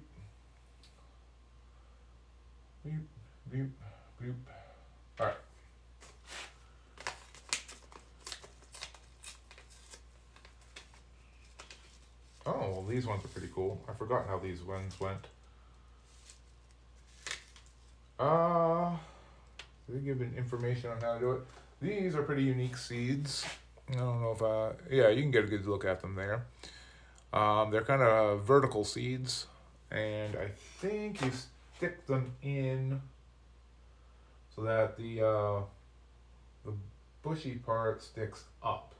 boop, boop, boop. All right. Oh, well, these ones are pretty cool. I forgot how these ones went. They give information on how to do it. These are pretty unique seeds. I don't know if yeah, you can get a good look at them there. They're kind of vertical seeds, and I think you stick them in so that the bushy part sticks up.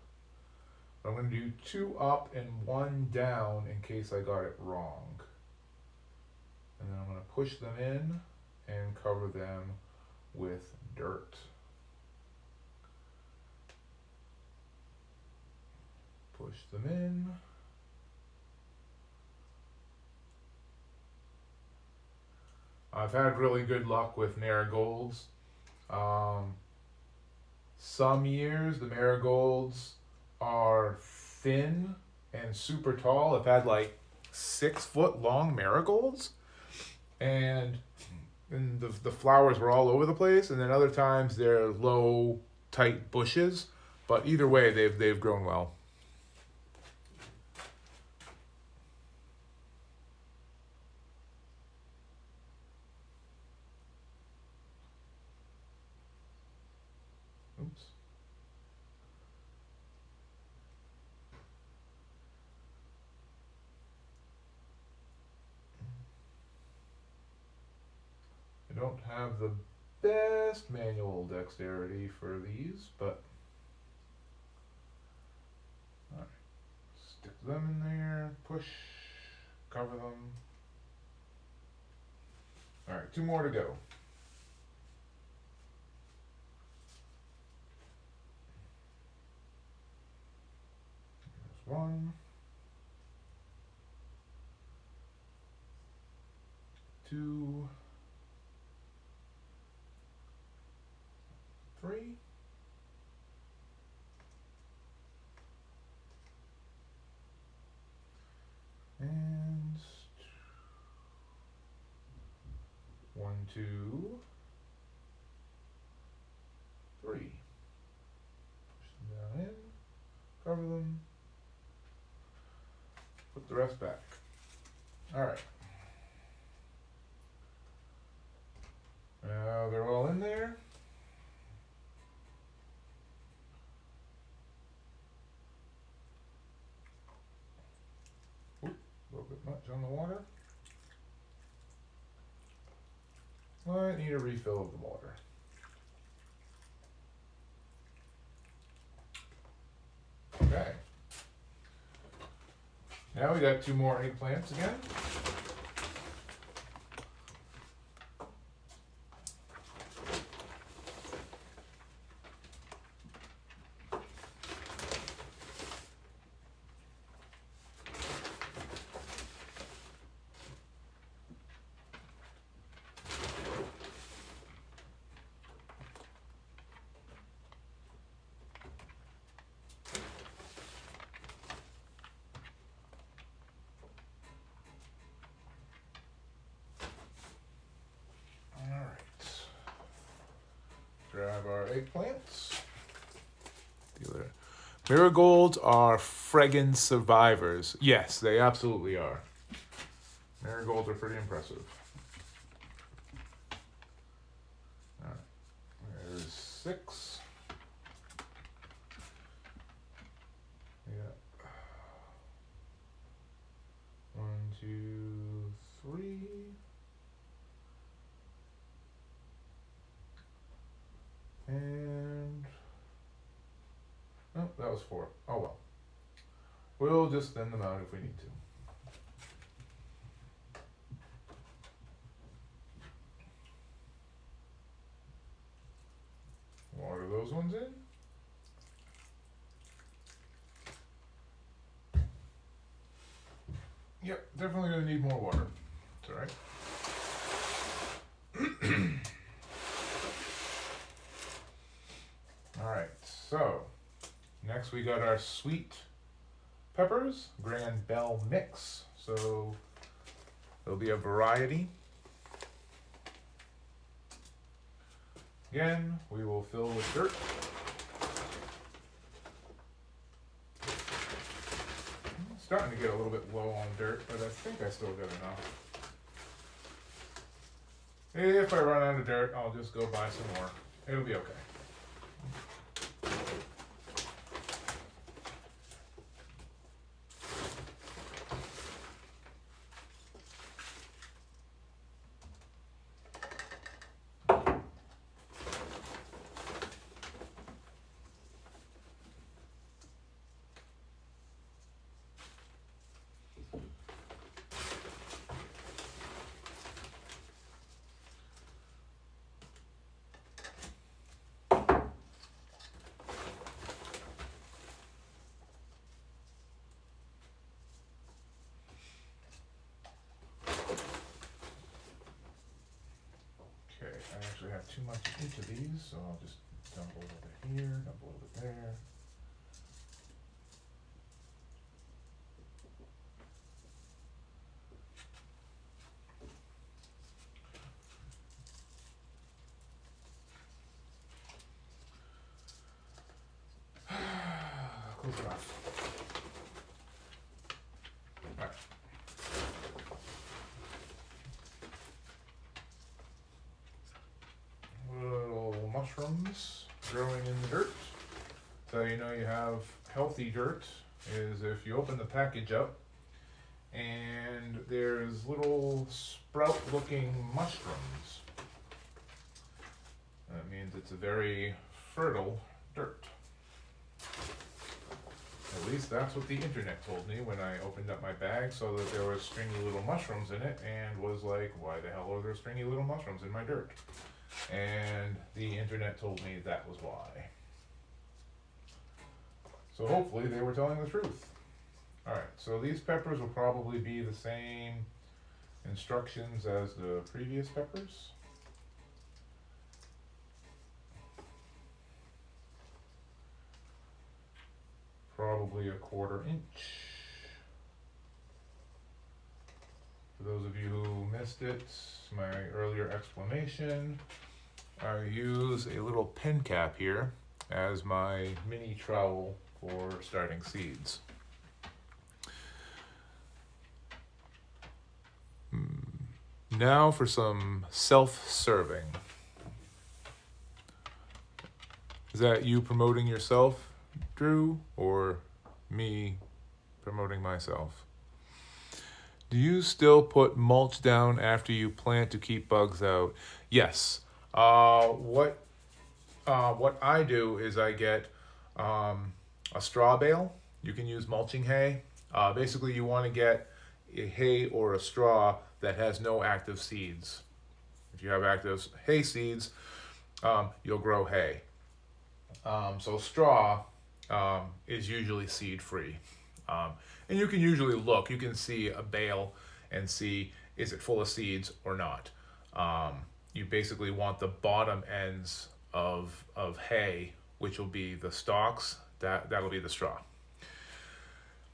I'm going to do 2 up and 1 down in case I got it wrong. And then I'm going to push them in and cover them with dirt. Push them in. I've had really good luck with marigolds. Some years the marigolds are thin and super tall. I've had like 6-foot long marigolds, and the flowers were all over the place. And then other times they're low, tight bushes. But either way, they've grown well. Oops. I don't have the best manual dexterity for these, but all right. Stick them in there, push, cover them. All right, 2 more to go. There's 1, 2, 3. And 1, 2, 3. Push them down in, cover them, put the rest back. All right. Now they're all in there. Oop, a little bit much on the water. Might need a refill of the water. Okay. Now we got 2 more eggplants again. Grab our eggplants. Marigolds are friggin' survivors. Yes, they absolutely are. Marigolds are pretty impressive. All right, there's 6. Yeah. 1, 2, 3. And oh, that was 4. Oh well. We'll just thin them out if we need to. comes in. Yep, definitely gonna need more water. It's alright. Alright, so next we got our sweet peppers, Grand Bell mix. So there'll be a variety. Again, we will fill with dirt. I'm starting to get a little bit low on dirt, but I think I still got enough. If I run out of dirt, I'll just go buy some more. It'll be okay. Okay, I actually have too much of each of these, so I'll just dump a little bit here, dump a little bit there. Close it off. Alright. Little mushrooms growing in the dirt. So you know you have healthy dirt is if you open the package up and there's little sprout looking mushrooms. That means it's a very fertile dirt. At least that's what the internet told me when I opened up my bag, saw that there were stringy little mushrooms in it, and was like, why the hell are there stringy little mushrooms in my dirt? And the internet told me that was why. So hopefully they were telling the truth. Alright, so these peppers will probably be the same instructions as the previous peppers. Probably a 1/4 inch. For those of you who missed it, my earlier explanation, I use a little pen cap here as my mini trowel for starting seeds. Now for some self-serving. Is that you promoting yourself, Drew, or me promoting myself? Do you still put mulch down after you plant to keep bugs out? Yes. What I do is I get a straw bale. You can use mulching hay. Basically, you want to get a hay or a straw that has no active seeds. If you have active hay seeds, you'll grow hay. So straw is usually seed free. And you can usually look, you can see a bale and see is it full of seeds or not. You basically want the bottom ends of hay, which will be the stalks, that'll be the straw.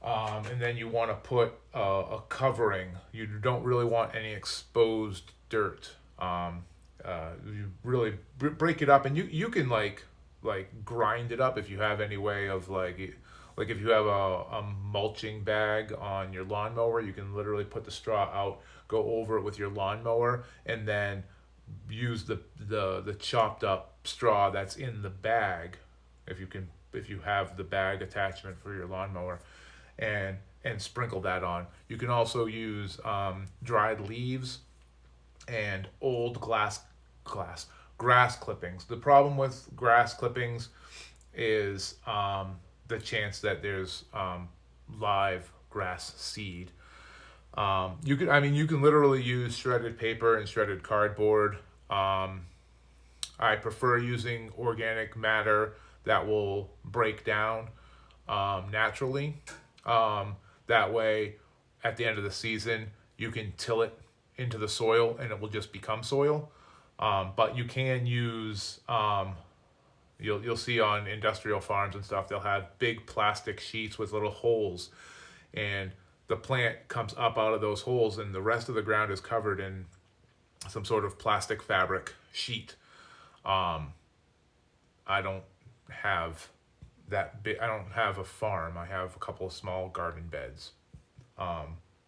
And then you want to put a covering. You don't really want any exposed dirt. You really break it up, and you can like grind it up if you have any way of like if you have a mulching bag on your lawnmower, you can literally put the straw out, go over it with your lawnmower, and then use the chopped up straw that's in the bag, if you have the bag attachment for your lawnmower, and sprinkle that on. You can also use dried leaves and old grass clippings. The problem with grass clippings is the chance that there's live grass seed. You can literally use shredded paper and shredded cardboard. I prefer using organic matter that will break down naturally. That way, at the end of the season, you can till it into the soil and it will just become soil. But you can use, you'll see on industrial farms and stuff, they'll have big plastic sheets with little holes, and the plant comes up out of those holes, and the rest of the ground is covered in some sort of plastic fabric sheet. I don't have that big. I don't have a farm. I have a couple of small garden beds.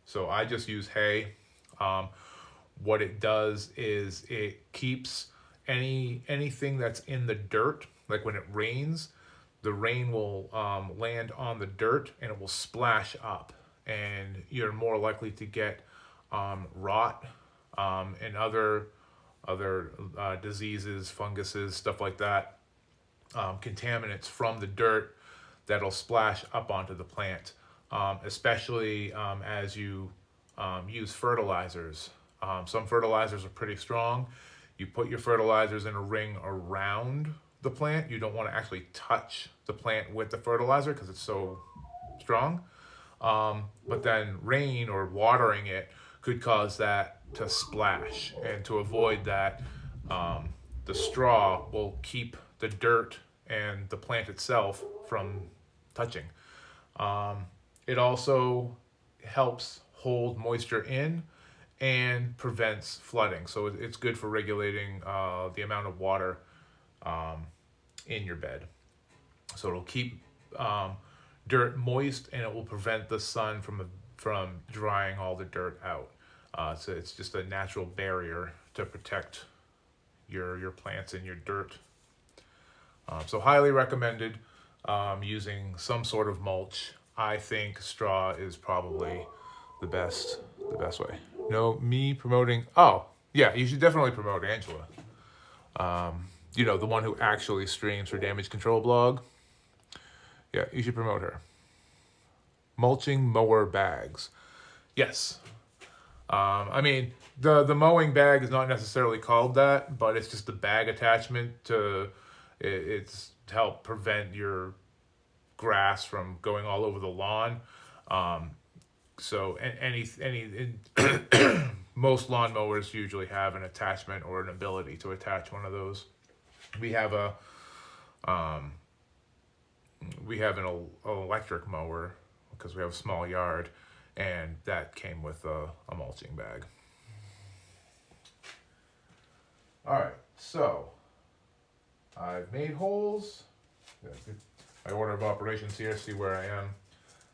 So I just use hay. What it does is it keeps anything that's in the dirt. Like when it rains, the rain will land on the dirt and it will splash up, and you're more likely to get rot and other diseases, funguses, stuff like that, contaminants from the dirt that'll splash up onto the plant, especially as you use fertilizers. Some fertilizers are pretty strong. You put your fertilizers in a ring around the plant. You don't want to actually touch the plant with the fertilizer because it's so strong. But then rain or watering it could cause that to splash. And to avoid that, the straw will keep the dirt and the plant itself from touching. It also helps hold moisture in and prevents flooding. So it's good for regulating the amount of water in your bed. So it'll keep dirt moist, and it will prevent the sun from drying all the dirt out. So it's just a natural barrier to protect your plants and your dirt. So highly recommended using some sort of mulch. I think straw is probably the best way. No, me promoting. Oh, yeah, you should definitely promote Angela. The one who actually streams for Damage Control blog. Yeah, you should promote her. Mulching mower bags. Yes. The mowing bag is not necessarily called that, but it's just the bag attachment it's to help prevent your grass from going all over the lawn. So most lawn mowers usually have an attachment or an ability to attach one of those. We have an electric mower because we have a small yard, and that came with a mulching bag. All right, so I've made holes. My order of operations here, see where I am.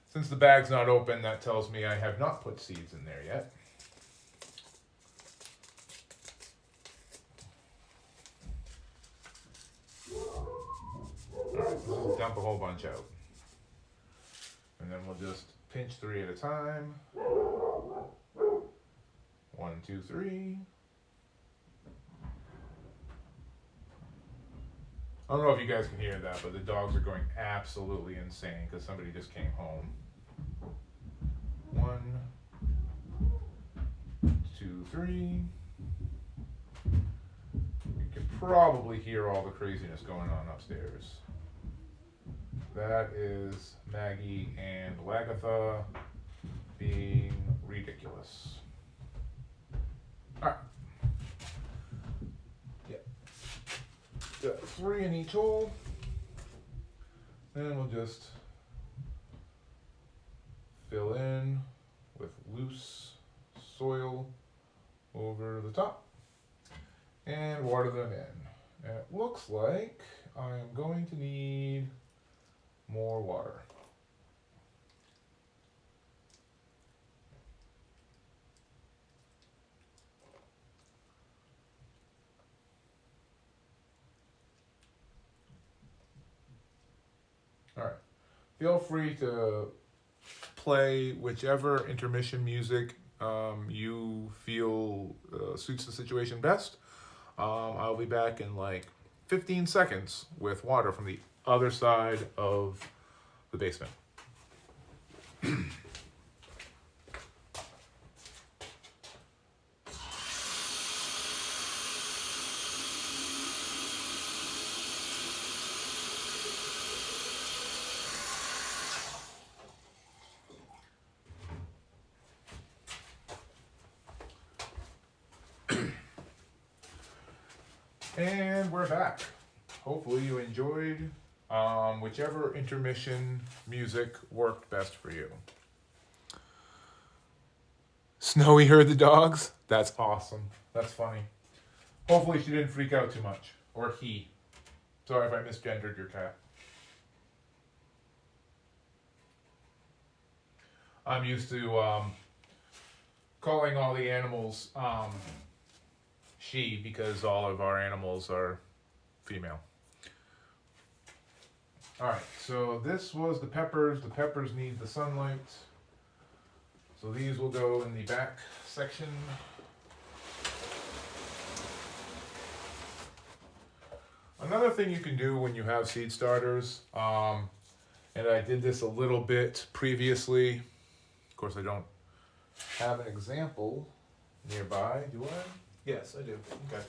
Since the bag's not open, that tells me I have not put seeds in there yet. Alright, we'll dump a whole bunch out. And then we'll just pinch 3 at a time. 1, 2, 3. I don't know if you guys can hear that, but the dogs are going absolutely insane because somebody just came home. 1, 2, 3. You can probably hear all the craziness going on upstairs. That is Maggie and Lagatha being ridiculous. Alright. Yeah. Got 3 in each hole. Then we'll just fill in with loose soil over the top and water them in. And it looks like I am going to need more water. All right. Feel free to play whichever intermission music you feel suits the situation best. I'll be back in like 15 seconds with water from the other side of the basement. And we're back. Hopefully you enjoyed whichever intermission music worked best for you. Snowy heard the dogs? That's awesome. That's funny. Hopefully she didn't freak out too much. Or he. Sorry if I misgendered your cat. I'm used to calling all the animals she because all of our animals are female. Alright, so this was the peppers. The peppers need the sunlight. So these will go in the back section. Another thing you can do when you have seed starters, and I did this a little bit previously. Of course, I don't have an example nearby, do I? Yes, I do. Okay.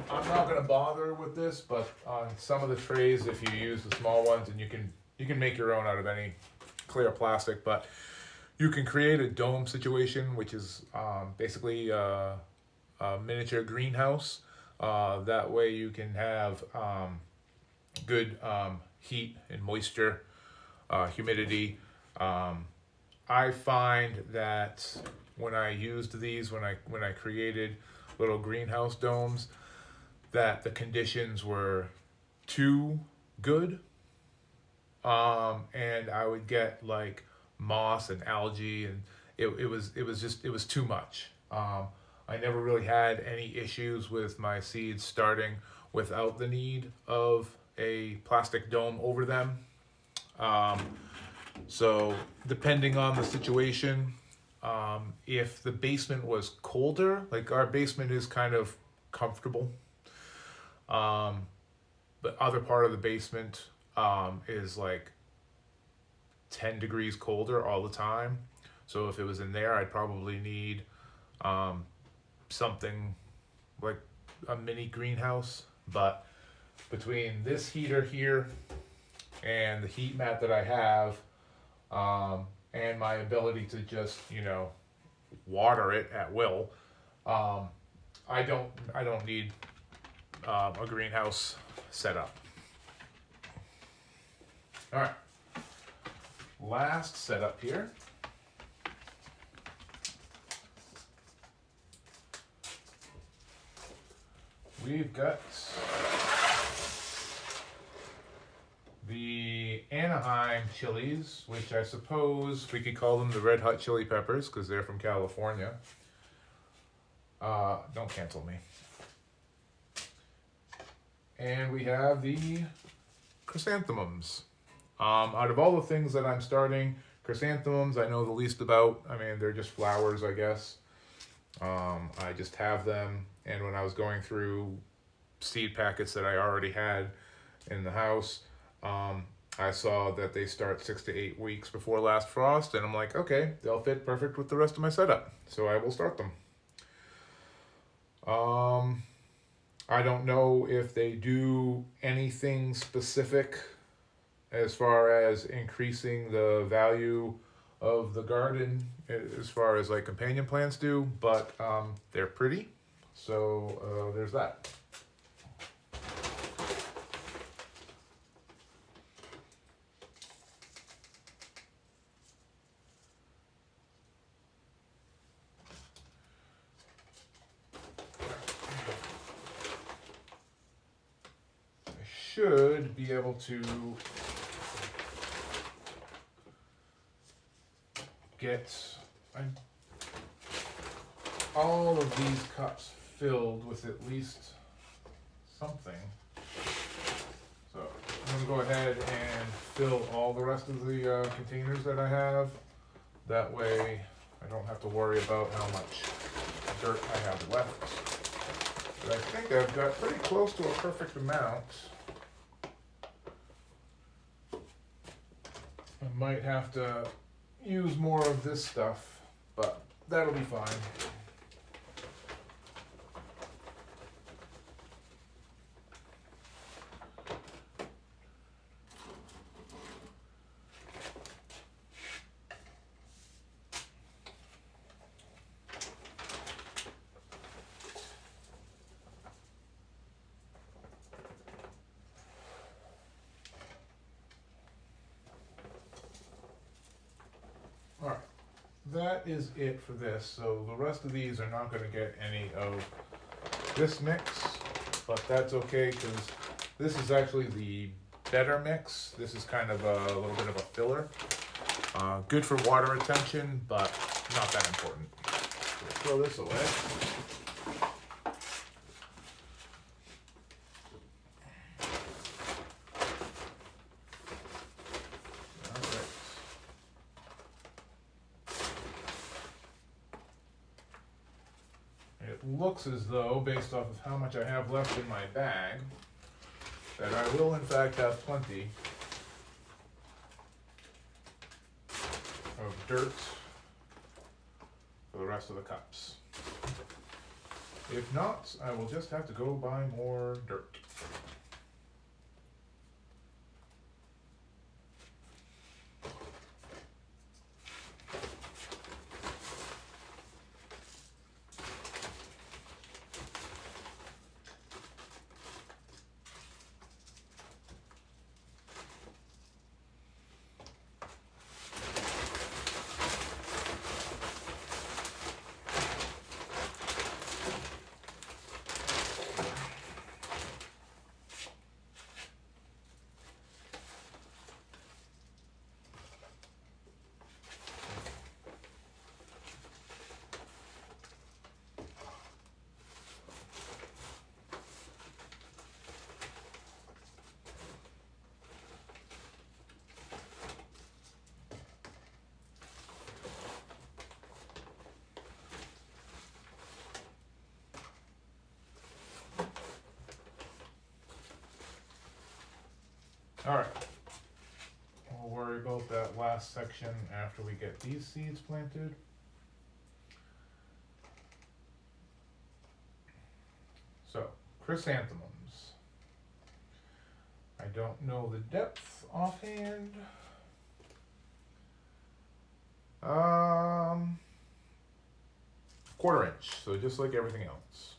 I'm not going to bother with this, but on some of the trays, if you use the small ones, and you can make your own out of any clear plastic, but you can create a dome situation, which is basically a miniature greenhouse. That way you can have good heat and moisture, humidity. I find that when I used these, when I created little greenhouse domes, that the conditions were too good, and I would get like moss and algae, and it was too much. I never really had any issues with my seeds starting without the need of a plastic dome over them. So depending on the situation, if the basement was colder, like our basement is kind of comfortable, but other part of the basement is like 10 degrees colder all the time. So if it was in there, I'd probably need something like a mini greenhouse. But between this heater here and the heat mat that I have, and my ability to just, water it at will, I don't need a greenhouse setup. All right, last setup here. We've got the Anaheim chilies, which I suppose we could call them the Red Hot Chili Peppers because they're from California. Don't cancel me. And we have the chrysanthemums. Out of all the things that I'm starting, chrysanthemums I know the least about. I mean, they're just flowers, I guess. I just have them, and when I was going through seed packets that I already had in the house, I saw that they start 6 to 8 weeks before last frost, and I'm like, okay, they'll fit perfect with the rest of my setup, so I will start them. I don't know if they do anything specific as far as increasing the value of the garden as far as like companion plants do, but they're pretty, so there's that. I should be able to get all of these cups filled with at least something. So I'm going to go ahead and fill all the rest of the containers that I have. That way I don't have to worry about how much dirt I have left. But I think I've got pretty close to a perfect amount. I might have to use more of this stuff, but that'll be fine. that is it for this. So the rest of these are not going to get any of this mix, but that's okay because this is actually the better mix. This is kind of a little bit of a filler. Good for water retention, but not that important. So we'll throw this away. It looks as though, based off of how much I have left in my bag, that I will in fact have plenty of dirt for the rest of the cups. If not, I will just have to go buy more dirt. Alright, we'll worry about that last section after we get these seeds planted. So, chrysanthemums. I don't know the depth offhand. 1/4 inch, so just like everything else.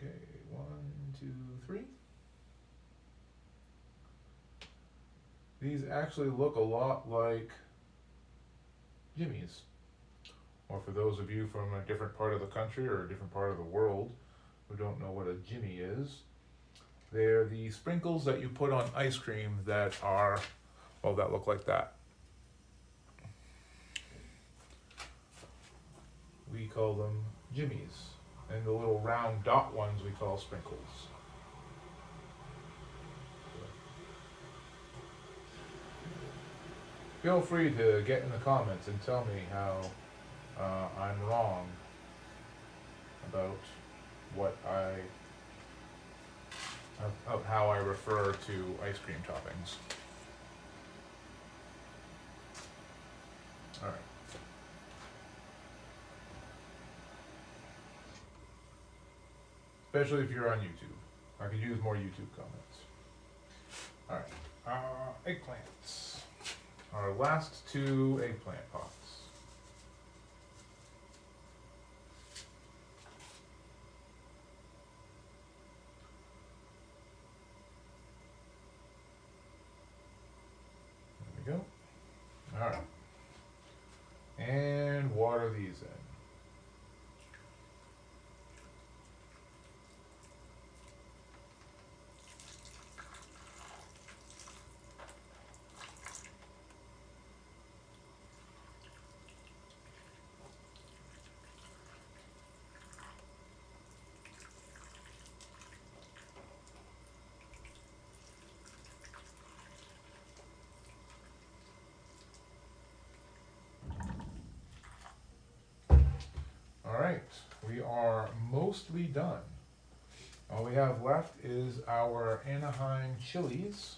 Okay, 1, 2, 3. These actually look a lot like jimmies. Or for those of you from a different part of the country or a different part of the world who don't know what a jimmy is, they're the sprinkles that you put on ice cream that are, well, that look like that. We call them jimmies. And the little round dot ones we call sprinkles. Feel free to get in the comments and tell me how I'm wrong about what of how I refer to ice cream toppings. All right. Especially if you're on YouTube. I could use more YouTube comments. All right. Eggplants. Our last 2 eggplant pots. There we go. All right. And water these in. Alright, we are mostly done. All we have left is our Anaheim chilies.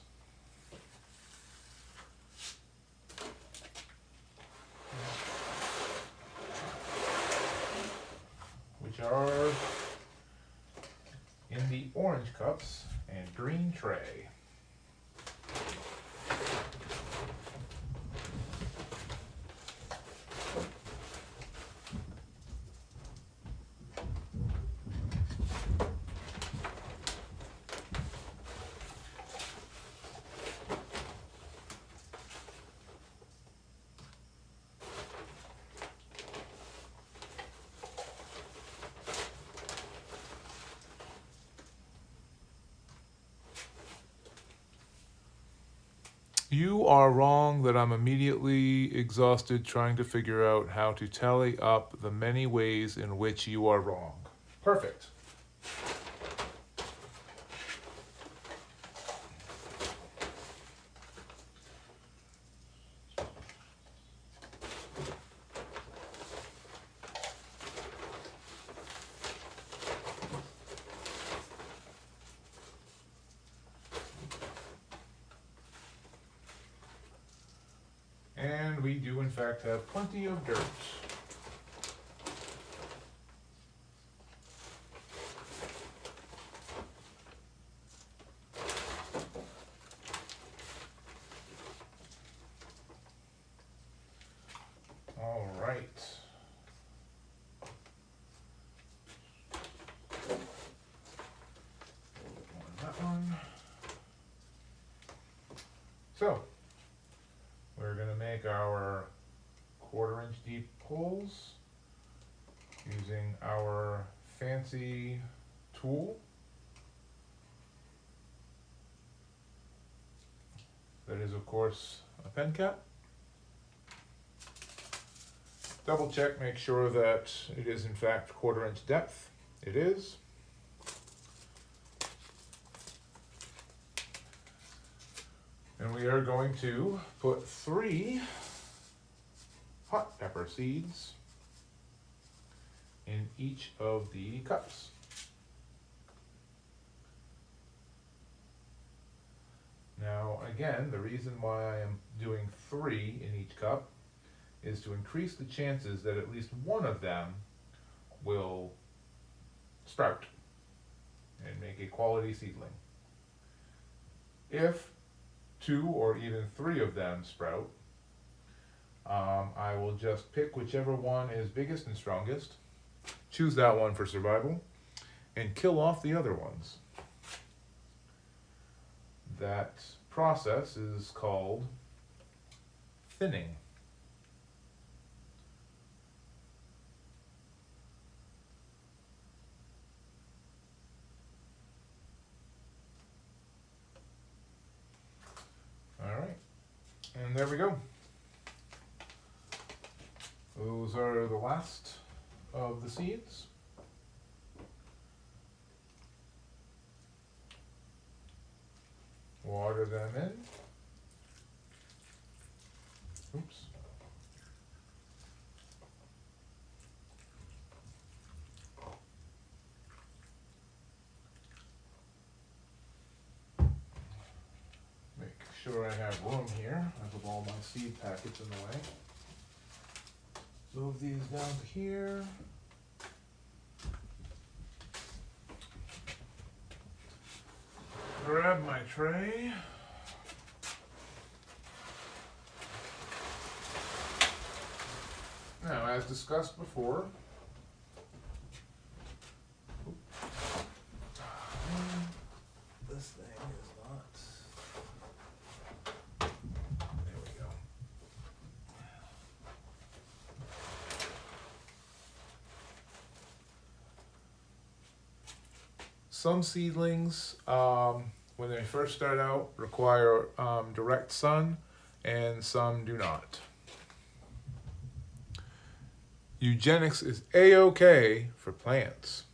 Which are in the orange cups and green tray. You are wrong that I'm immediately exhausted trying to figure out how to tally up the many ways in which you are wrong. Perfect. And we do in fact have plenty of dirt. All right. That one. So, we're going to make our 1/4 inch deep holes using our fancy tool. That is, of course, a pen cap. Double check, make sure that it is in fact 1/4 inch depth. It is. And we are going to put 3 hot pepper seeds in each of the cups. Now, again, the reason why I am doing 3 in each cup is to increase the chances that at least one of them will sprout and make a quality seedling. If 2 or even 3 of them sprout, I will just pick whichever one is biggest and strongest, choose that one for survival, and kill off the other ones. That process is called thinning. All right, and there we go. Those are the last of the seeds. Water them in. Oops. Make sure I have room here. I have all my seed packets in the way. Move these down to here. Grab my tray. Now, as discussed before, this thing is not. There we go. Some seedlings, when they first start out, require direct sun, and some do not. Eugenics is A-OK for plants.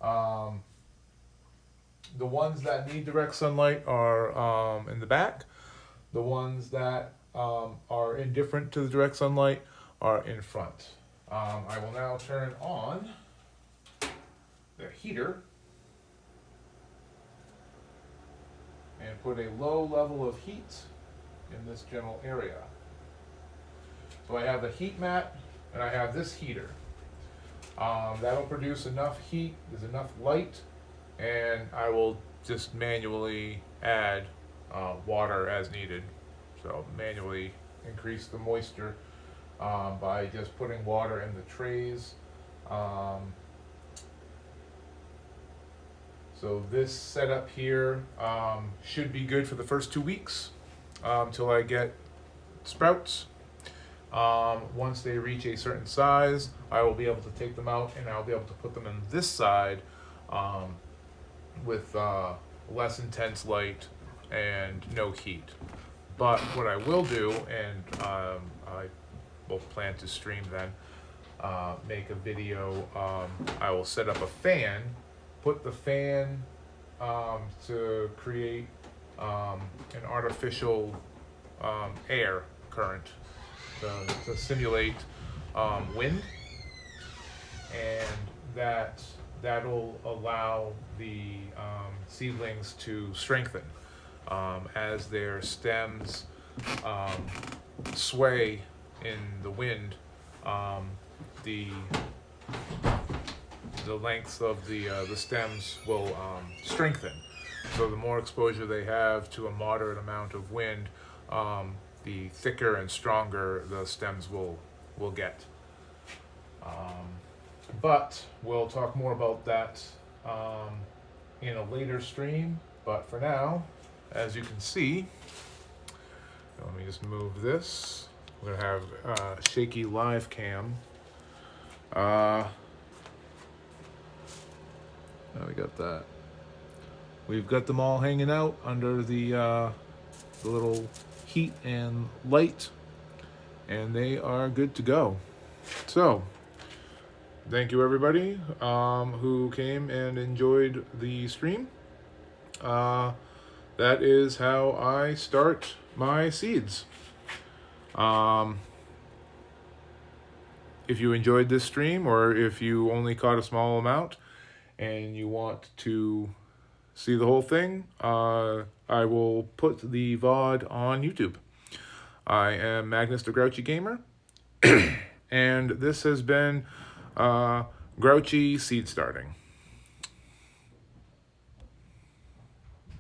The ones that need direct sunlight are in the back. The ones that are indifferent to the direct sunlight are in front. I will now turn on the heater and put a low level of heat in this general area. So I have the heat mat and I have this heater. That'll produce enough heat, there's enough light, and I will just manually add water as needed. So manually increase the moisture by just putting water in the trays. So this setup here should be good for the first 2 weeks till I get sprouts. Once they reach a certain size, I will be able to take them out and I'll be able to put them in this side with less intense light and no heat. But what I will do, and I will plan to stream then, make a video. I will set up a fan, put the fan to create an artificial air current to simulate wind, and that'll allow the seedlings to strengthen as their stems sway in the wind. The lengths of the stems will strengthen. So the more exposure they have to a moderate amount of wind, the thicker and stronger the stems will get. But we'll talk more about that in a later stream. But for now, as you can see, let me just move this. We're gonna have shaky live cam. Now we got that. We've got them all hanging out under the little heat and light, and they are good to go. So, thank you everybody who came and enjoyed the stream. That is how I start my seeds. If you enjoyed this stream, or if you only caught a small amount and you want to see the whole thing, I will put the VOD on YouTube. I am Magnus the Grouchy Gamer, and this has been Grouchy Seed Starting.